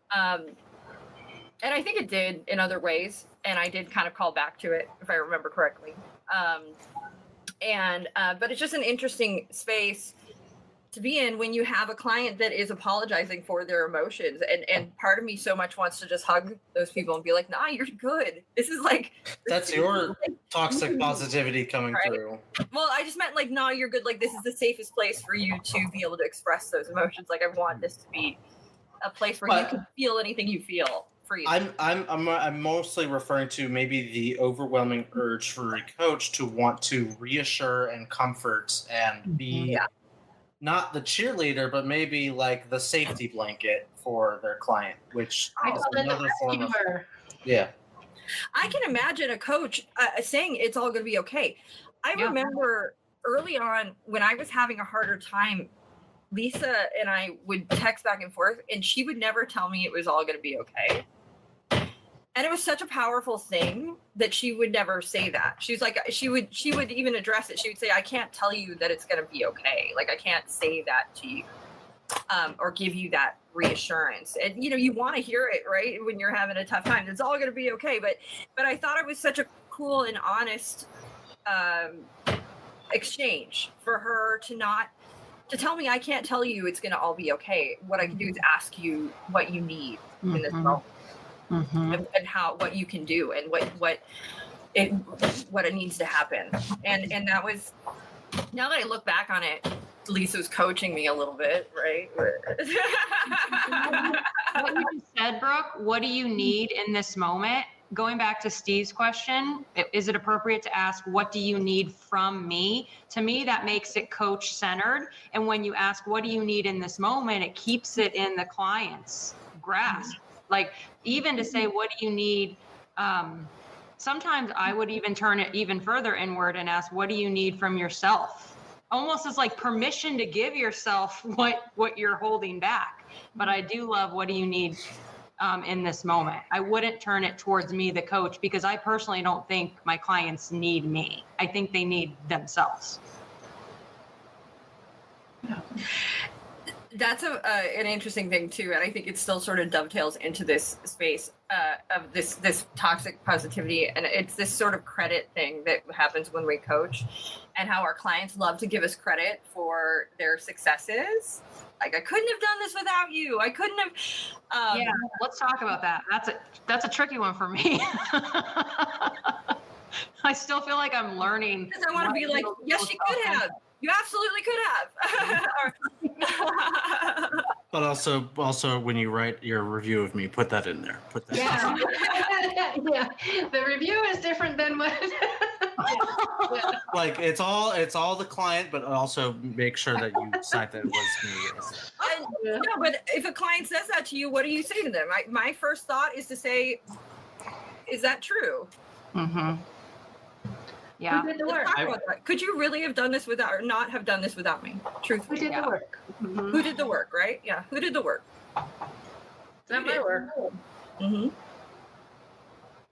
Speaker 2: And I think it did in other ways, and I did kind of call back to it if I remember correctly. But it's just an interesting space to be in when you have a client that is apologizing for their emotions, and part of me so much wants to just hug those people and be like, nah, you're good. This is like,
Speaker 3: That's your toxic positivity coming
Speaker 2: Right.
Speaker 3: through.
Speaker 2: well, I just meant like, nah, you're good. Like, this is the safest place for you to be able to express those emotions. Like, I want this to be a place where you
Speaker 3: But-
Speaker 2: can feel anything you feel freely.
Speaker 3: I'm mostly referring to maybe the overwhelming urge for a coach to want to reassure and comfort and be
Speaker 2: Yeah.
Speaker 3: not the cheerleader, but maybe like the safety blanket for their client, which
Speaker 5: I
Speaker 3: is
Speaker 5: call it the
Speaker 3: another form of
Speaker 5: rescuer.
Speaker 3: yeah.
Speaker 2: I can imagine a coach saying it's all going to be okay. I
Speaker 4: Yeah.
Speaker 2: remember early on when I was having a harder time, Lisa and I would text back and forth, and she would never tell me it was all going to be okay. And it was such a powerful thing that she would never say that. She was like, she would even address it. She would say, I can't tell you that it's going to be okay. Like, I can't say that to you, or give you that reassurance. And, you know, you want to hear it, right? When you're having a tough time, it's all going to be okay. But I thought it was such a cool and honest exchange for her to tell me, I can't tell you it's going to all be okay. What I can do is ask you what you need in this
Speaker 4: Mhm.
Speaker 2: moment.
Speaker 4: Mhm.
Speaker 2: And what you can do and what it needs to happen. And that was, now that I look back on it, Lisa's coaching me a little bit, right?
Speaker 4: What you just said, Brooke, what do you need in this moment? Going back to Steve's question, is it appropriate to ask, what do you need from me? To me, that makes it coach centered. And when you ask, what do you need in this moment, it keeps it in the client's grasp. Like, even to say, what do you need? Sometimes I would even turn it even further inward and ask, what do you need from yourself? Almost as like permission to give yourself what you're holding back. But I do love, what do you need in this moment? I wouldn't turn it towards me, the coach, because I personally don't think my clients need me. I think they need themselves.
Speaker 2: That's an interesting thing too, and I think it still sort of dovetails into this space of this toxic positivity, and it's this sort of credit thing that happens when we coach, and how our clients love to give us credit for their successes. Like, I couldn't have done this without you. I couldn't have.
Speaker 4: Yeah, let's talk about that. That's a tricky one for me. I still feel like I'm learning.
Speaker 2: Because I want to be like, yes, you could have. You absolutely could have.
Speaker 3: But also when you write your review of me, put that in there. Put that.
Speaker 5: Yeah. Yeah. The review is different than what.
Speaker 3: Like, it's all the client, but also make sure that you cite that it was me.
Speaker 2: No, but if a client says that to you, what do you say to them? My first thought is to say, is that true?
Speaker 4: Mm-hmm. Yeah.
Speaker 5: Who did the
Speaker 2: Let's
Speaker 5: work?
Speaker 2: talk about that. Could you really have done this without, or not have done this without me?
Speaker 5: Who
Speaker 2: Truthfully.
Speaker 5: did
Speaker 4: Yeah.
Speaker 5: the work? Mhm.
Speaker 2: Who did the work, right? Yeah. Who did the work?
Speaker 5: It's not my work.
Speaker 2: Mm-hmm.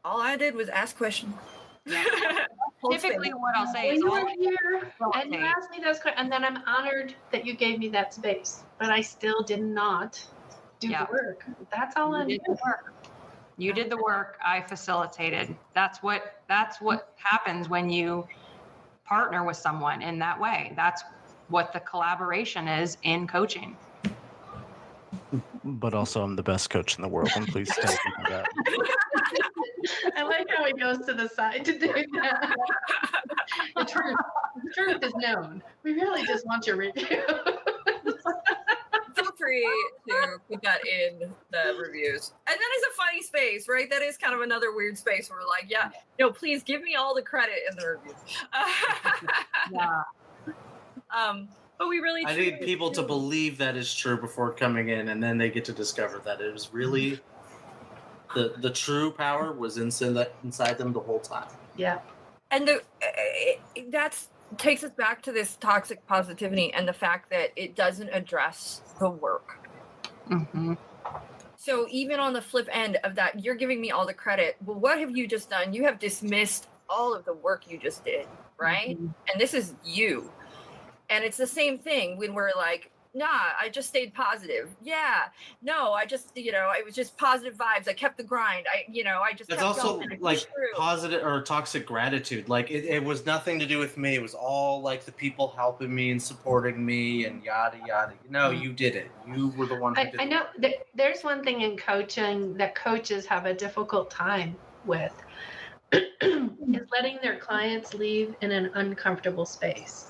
Speaker 2: All I did was ask questions.
Speaker 4: Yeah.
Speaker 2: Hold
Speaker 4: Typically,
Speaker 2: space.
Speaker 4: what I'll say
Speaker 5: Well,
Speaker 4: is,
Speaker 5: you
Speaker 4: all
Speaker 5: were here and you
Speaker 4: Okay.
Speaker 5: asked me those questions, and then I'm honored that you gave me that space, but I still did not do
Speaker 4: Yeah.
Speaker 5: the work. That's all
Speaker 4: you
Speaker 5: I'm
Speaker 4: did the work. You did the work. I facilitated. That's what happens when you partner with someone in that way. That's what the collaboration is in coaching.
Speaker 7: But also, I'm the best coach in the world, and please tell people that.
Speaker 5: I like how he goes to the side to do that. The truth is known. We really just want your review.
Speaker 2: Feel free to put that in the reviews. And that is a funny space, right? That is kind of another weird space where we're like, yeah, no, please give me all the credit in the review.
Speaker 4: Yeah.
Speaker 2: But we really
Speaker 3: I need people to believe that is true before coming in, and then they get to discover that it was really the true power was inside them the whole time.
Speaker 5: Yeah.
Speaker 2: And that's takes us back to this toxic positivity and the fact that it doesn't address the work.
Speaker 4: Mm-hmm.
Speaker 2: So even on the flip end of that, you're giving me all the credit. Well, what have you just done? You have dismissed all of the work you just did, right?
Speaker 4: Mhm.
Speaker 2: And this is you. And it's the same thing when we're like, Nah, I just stayed positive. Yeah. No, I just, it was just positive vibes. I kept the grind. I just
Speaker 3: It's
Speaker 2: kept
Speaker 3: also
Speaker 2: going. I
Speaker 3: like
Speaker 2: pushed through.
Speaker 3: positive or toxic gratitude. Like it was nothing to do with me. It was all like the people helping me and supporting me and yada yada. No, you did it. You were the one who did
Speaker 5: I
Speaker 3: it.
Speaker 5: know there's one thing in coaching that coaches have a difficult time with is letting their clients leave in an uncomfortable space.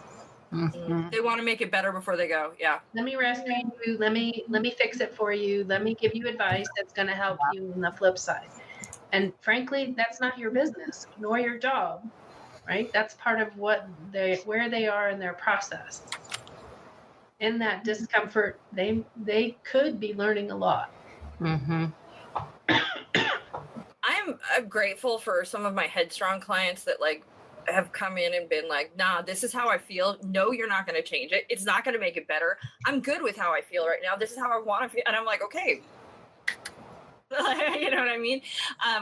Speaker 2: They want to make it better before they go. Yeah.
Speaker 5: Let me rescue you. Let me fix it for you. Let me give you advice that's going to help you on the flip side. And frankly, that's not your business nor your job, right? That's part of where they are in their process. In that discomfort, they could be learning a lot.
Speaker 4: Mm-hmm.
Speaker 2: I'm grateful for some of my headstrong clients that like have come in and been like, nah, this is how I feel. No, you're not going to change it. It's not going to make it better. I'm good with how I feel right now. This is how I want to feel. And I'm like, okay. You know what I mean?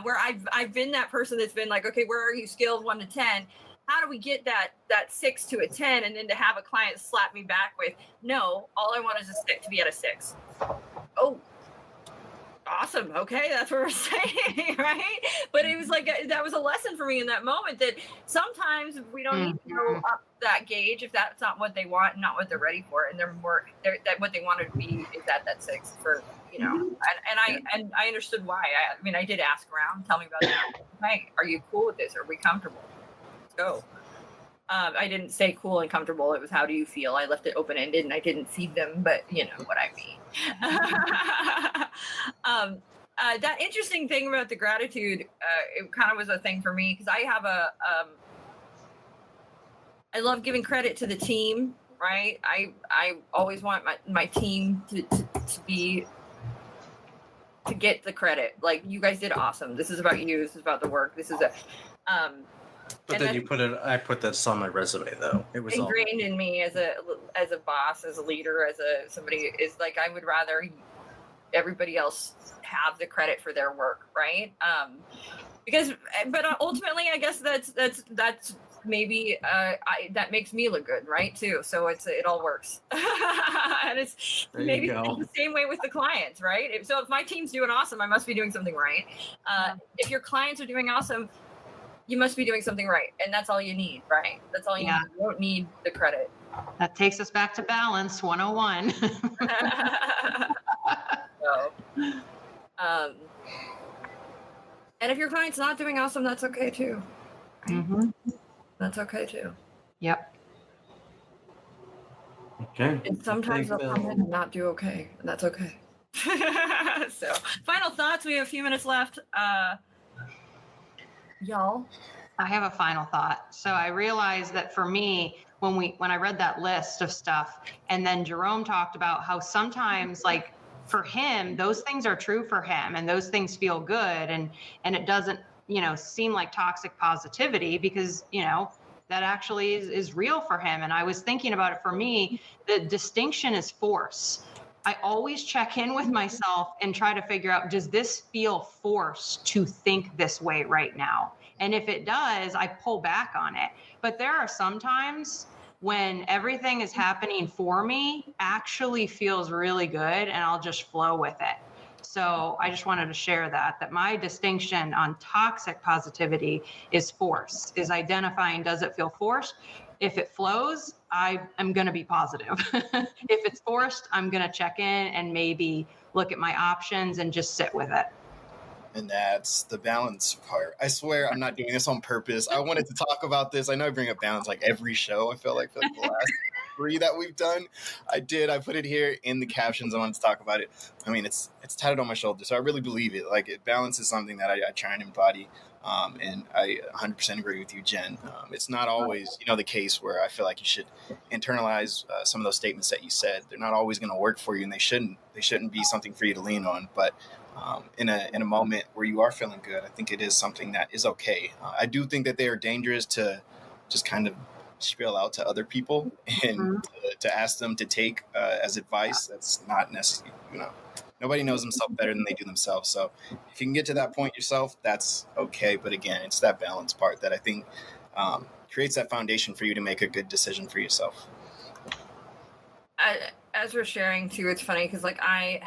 Speaker 2: Where I've been that person that's been like, okay, where are you scaled 1 to 10? How do we get that 6 to a 10? And then to have a client slap me back with, no, all I want is to be at a 6. Oh, awesome. Okay, that's what we're saying, right? But it was like that was a lesson for me in that moment that sometimes we don't need to go up that gauge if that's not what they want and not what they're ready for, and they're that what they wanted to be is at that 6 for and I understood why. I mean, I did ask around. Tell me about that. Hey, are you cool with this? Are we comfortable? Let's go. I didn't say cool and comfortable. It was how do you feel? I left it open-ended and I didn't feed them, but you know what I mean. That interesting thing about the gratitude, it kind of was a thing for me because I have I love giving credit to the team, right? I always want my team to get the credit. Like, you guys did awesome. This is about you. This is about the work. This is
Speaker 3: But then I put this on my resume though. It was
Speaker 2: ingrained in me as a boss, as a leader, as somebody is like, I would rather everybody else have the credit for their work, right? But ultimately, I guess that's maybe that makes me look good, right? Too. So it all works, and it's maybe the same way with the clients, right? If my team's doing awesome, I must be doing something right. If your clients are doing awesome, you must be doing something right. And that's all you need, right? That's all you need. You don't need the credit.
Speaker 4: That takes us back to balance 101.
Speaker 2: And if your client's not doing awesome, that's okay too.
Speaker 4: Mm-hmm.
Speaker 2: That's okay too.
Speaker 4: Yep.
Speaker 3: Okay.
Speaker 2: And sometimes they'll come in and not do okay, and that's okay. So, final thoughts. We have a few minutes left. Y'all,
Speaker 4: I have a final thought. So I realized that for me, when I read that list of stuff, and then Jerome talked about how sometimes, like, for him, those things are true for him and those things feel good, and it doesn't, seem like toxic positivity because, that actually is real for him. And I was thinking about it for me, the distinction is force. I always check in with myself and try to figure out, does this feel forced to think this way right now? And if it does, I pull back on it. But there are some times when everything is happening for me actually feels really good and I'll just flow with it. So I just wanted to share that my distinction on toxic positivity is force, is identifying, does it feel forced? If it flows, I am going to be positive. If it's forced, I'm going to check in and maybe look at my options and just sit with it.
Speaker 6: And that's the balance part. I swear I'm not doing this on purpose. I wanted to talk about this. I know I bring up balance like every show, I feel like, for the last 3 that we've done. I put it here in the captions. I wanted to talk about it. I mean, it's tatted on my shoulder, so I really believe it. Like, balance is something that I try and embody. And I 100% agree with you, Jen. It's not always, the case where I feel like you should internalize some of those statements that you said. They're not always going to work for you, and they shouldn't be something for you to lean on. But in a moment where you are feeling good, I think it is something that is okay. I do think that they are dangerous to just kind of spill out to other people and to ask them to take as advice. That's not necessary. Nobody knows themselves better than they do themselves. So if you can get to that point yourself, that's okay. But again, it's that balance part that I think
Speaker 2: as we're sharing too, it's funny because like I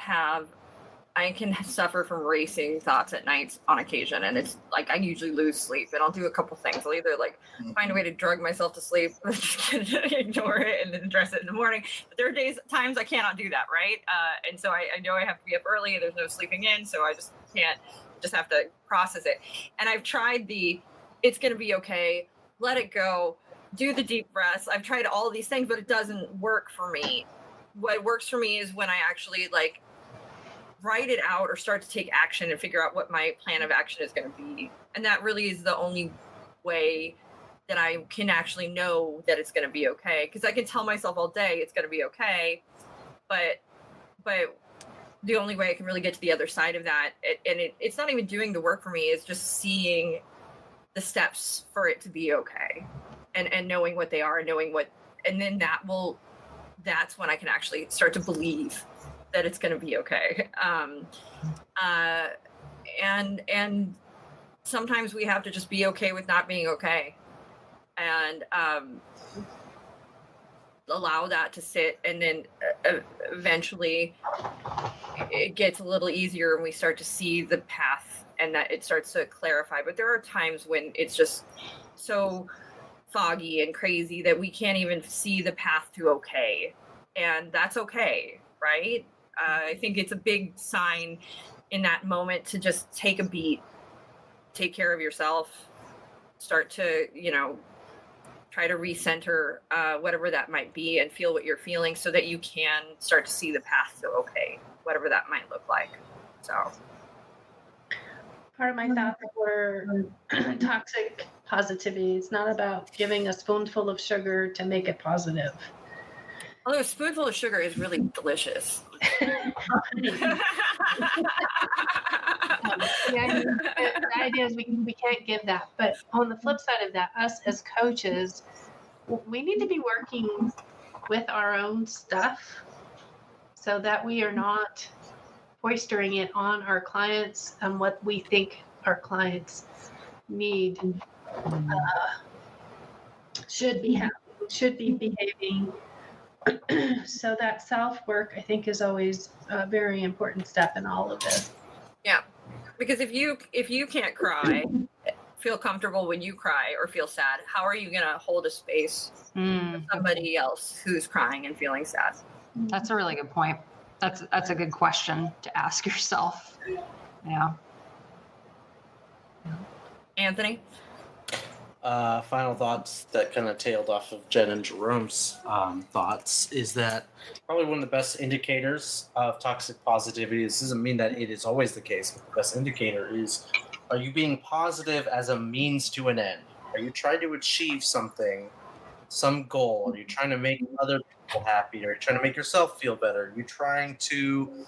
Speaker 2: can suffer from racing thoughts at nights on occasion, and it's like I usually lose sleep, and I'll do a couple things. I'll either like find a way to drug myself to sleep, ignore it, and then address it in the morning. But there are times I cannot do that, right? And so I know I have to be up early. There's no sleeping in, so I just can't. Just have to process it. And I've tried it's going to be okay. Let it go. Do the deep breaths. I've tried all these things, but it doesn't work for me. What works for me is when I actually like write it out or start to take action and figure out what my plan of action is going to be. And that really is the only way that I can actually know that it's going to be okay. Because I can tell myself all day it's going to be okay, but the only way I can really get to the other side of that, it's not even doing the work for me, is just seeing the steps for it to be okay, and knowing what they are, and then that's when I can actually start to believe that it's going to be okay. And sometimes we have to just be okay with not being okay, and allow that to sit, and then eventually it gets a little easier and we start to see the path, and that it starts to clarify. But there are times when it's just so foggy and crazy that we can't even see the path to okay, and that's okay, right? I think it's a big sign in that moment to just take a beat, take care of yourself, start to try to recenter whatever that might be, and feel what you're feeling so that you can start to see the path to okay, whatever that might look like. So
Speaker 5: part of my thoughts were toxic positivity. It's not about giving a spoonful of sugar to make it positive.
Speaker 2: Although a spoonful of sugar is really delicious.
Speaker 5: The idea is we can't give that. But on the flip side of that, us as coaches, we need to be working with our own stuff so that we are not foistering it on our clients and what we think our clients need, should be behaving. So that self-work, I think, is always a very important step in all of this.
Speaker 2: Yeah, because if you can't cry, feel comfortable when you cry, or feel sad, how are you going to hold a space for somebody else who's crying and feeling sad?
Speaker 4: That's a really good point. That's a good question to ask yourself. Yeah.
Speaker 2: Anthony?
Speaker 3: Final thoughts that kind of tailed off of Jen and Jerome's thoughts is that probably one of the best indicators of toxic positivity, this doesn't mean that it is always the case, but the best indicator is, are you being positive as a means to an end? Are you trying to achieve something, some goal? Are you trying to make other people happy? Are you trying to make yourself feel better? Are you trying to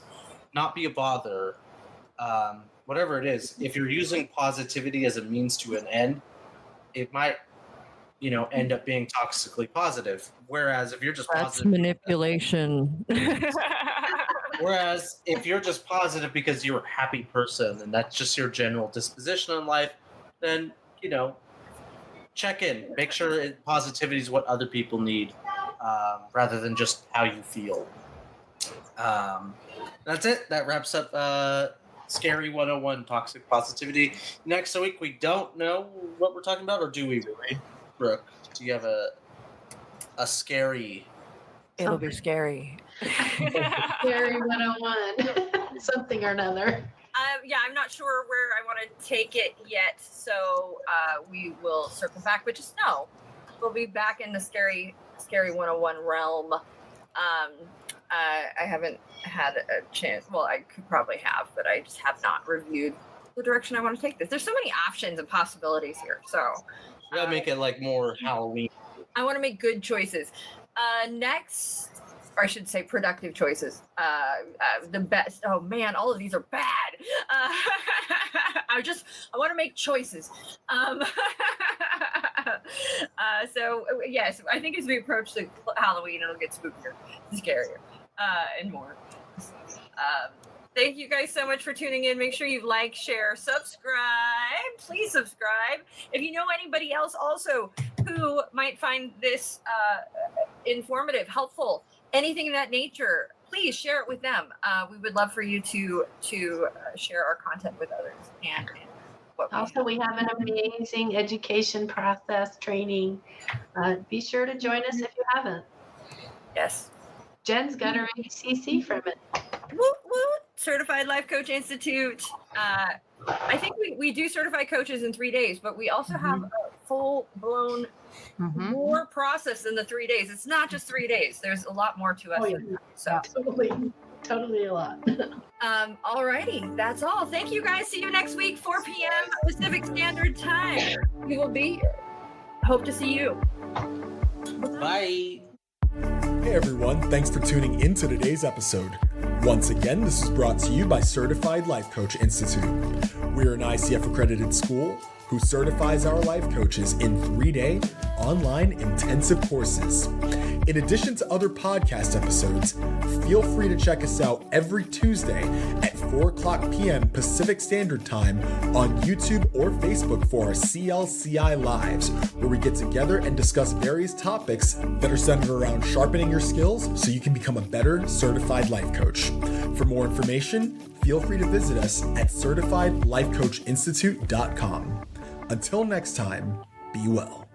Speaker 3: not be a bother? Whatever it is, if you're using positivity as a means to an end, it might, end up being toxically positive. Whereas if you're just
Speaker 8: That's
Speaker 3: positive,
Speaker 8: manipulation.
Speaker 3: whereas if you're just positive because you're a happy person and that's just your general disposition in life, then check in, make sure positivity is what other people need, rather than just how you feel. That's it. That wraps up Scary 101, Toxic Positivity. Next week, we don't know what we're talking about, or do we really? Brooke, do you have a scary...
Speaker 8: It'll be scary.
Speaker 5: Scary 101, something or another.
Speaker 2: Yeah, I'm not sure where I want to take it yet, so we will circle back. But just know, we'll be back in the scary 101 realm. I haven't had a chance. Well, I could probably have, but I just have not reviewed the direction I want to take this. There's so many options and possibilities here. So
Speaker 3: we gotta make it like more Halloween.
Speaker 2: I want to make good choices. Next, or I should say productive choices. The best. Oh man, all of these are bad. I want to make choices. So yes, I think as we approach the Halloween, it'll get spookier, scarier, and more. Thank you guys so much for tuning in. Make sure you like, share, subscribe. Please subscribe. If you know anybody else also who might find this informative, helpful, anything of that nature, please share it with them. We would love for you to share our content with others. And what we
Speaker 5: Also, we have an amazing education process training. Be sure to join us if you haven't.
Speaker 2: yes.
Speaker 5: Jen's got her ACC from it.
Speaker 2: Woot, woot. Certified Life Coach Institute. I think we do certified coaches in 3 days, but we also have a full-blown more process than the 3 days. It's not just 3 days. There's a lot more to us.
Speaker 5: Oh, yeah.
Speaker 2: So,
Speaker 5: Totally a lot.
Speaker 2: alrighty, that's all. Thank you guys. See you next week, 4 p.m. Pacific Standard Time. We will be here. Hope to see you.
Speaker 3: Bye.
Speaker 1: Hey everyone, thanks for tuning into today's episode. Once again, this is brought to you by Certified Life Coach Institute. We're an ICF accredited school who certifies our life coaches in 3-day online intensive courses. In addition to other podcast episodes, feel free to check us out every Tuesday at 4 o'clock p.m. Pacific Standard Time on YouTube or Facebook for our CLCI Lives, where we get together and discuss various topics that are centered around sharpening your skills so you can become a better certified life coach. For more information, feel free to visit us at CertifiedLifeCoachInstitute.com. Until next time, be well.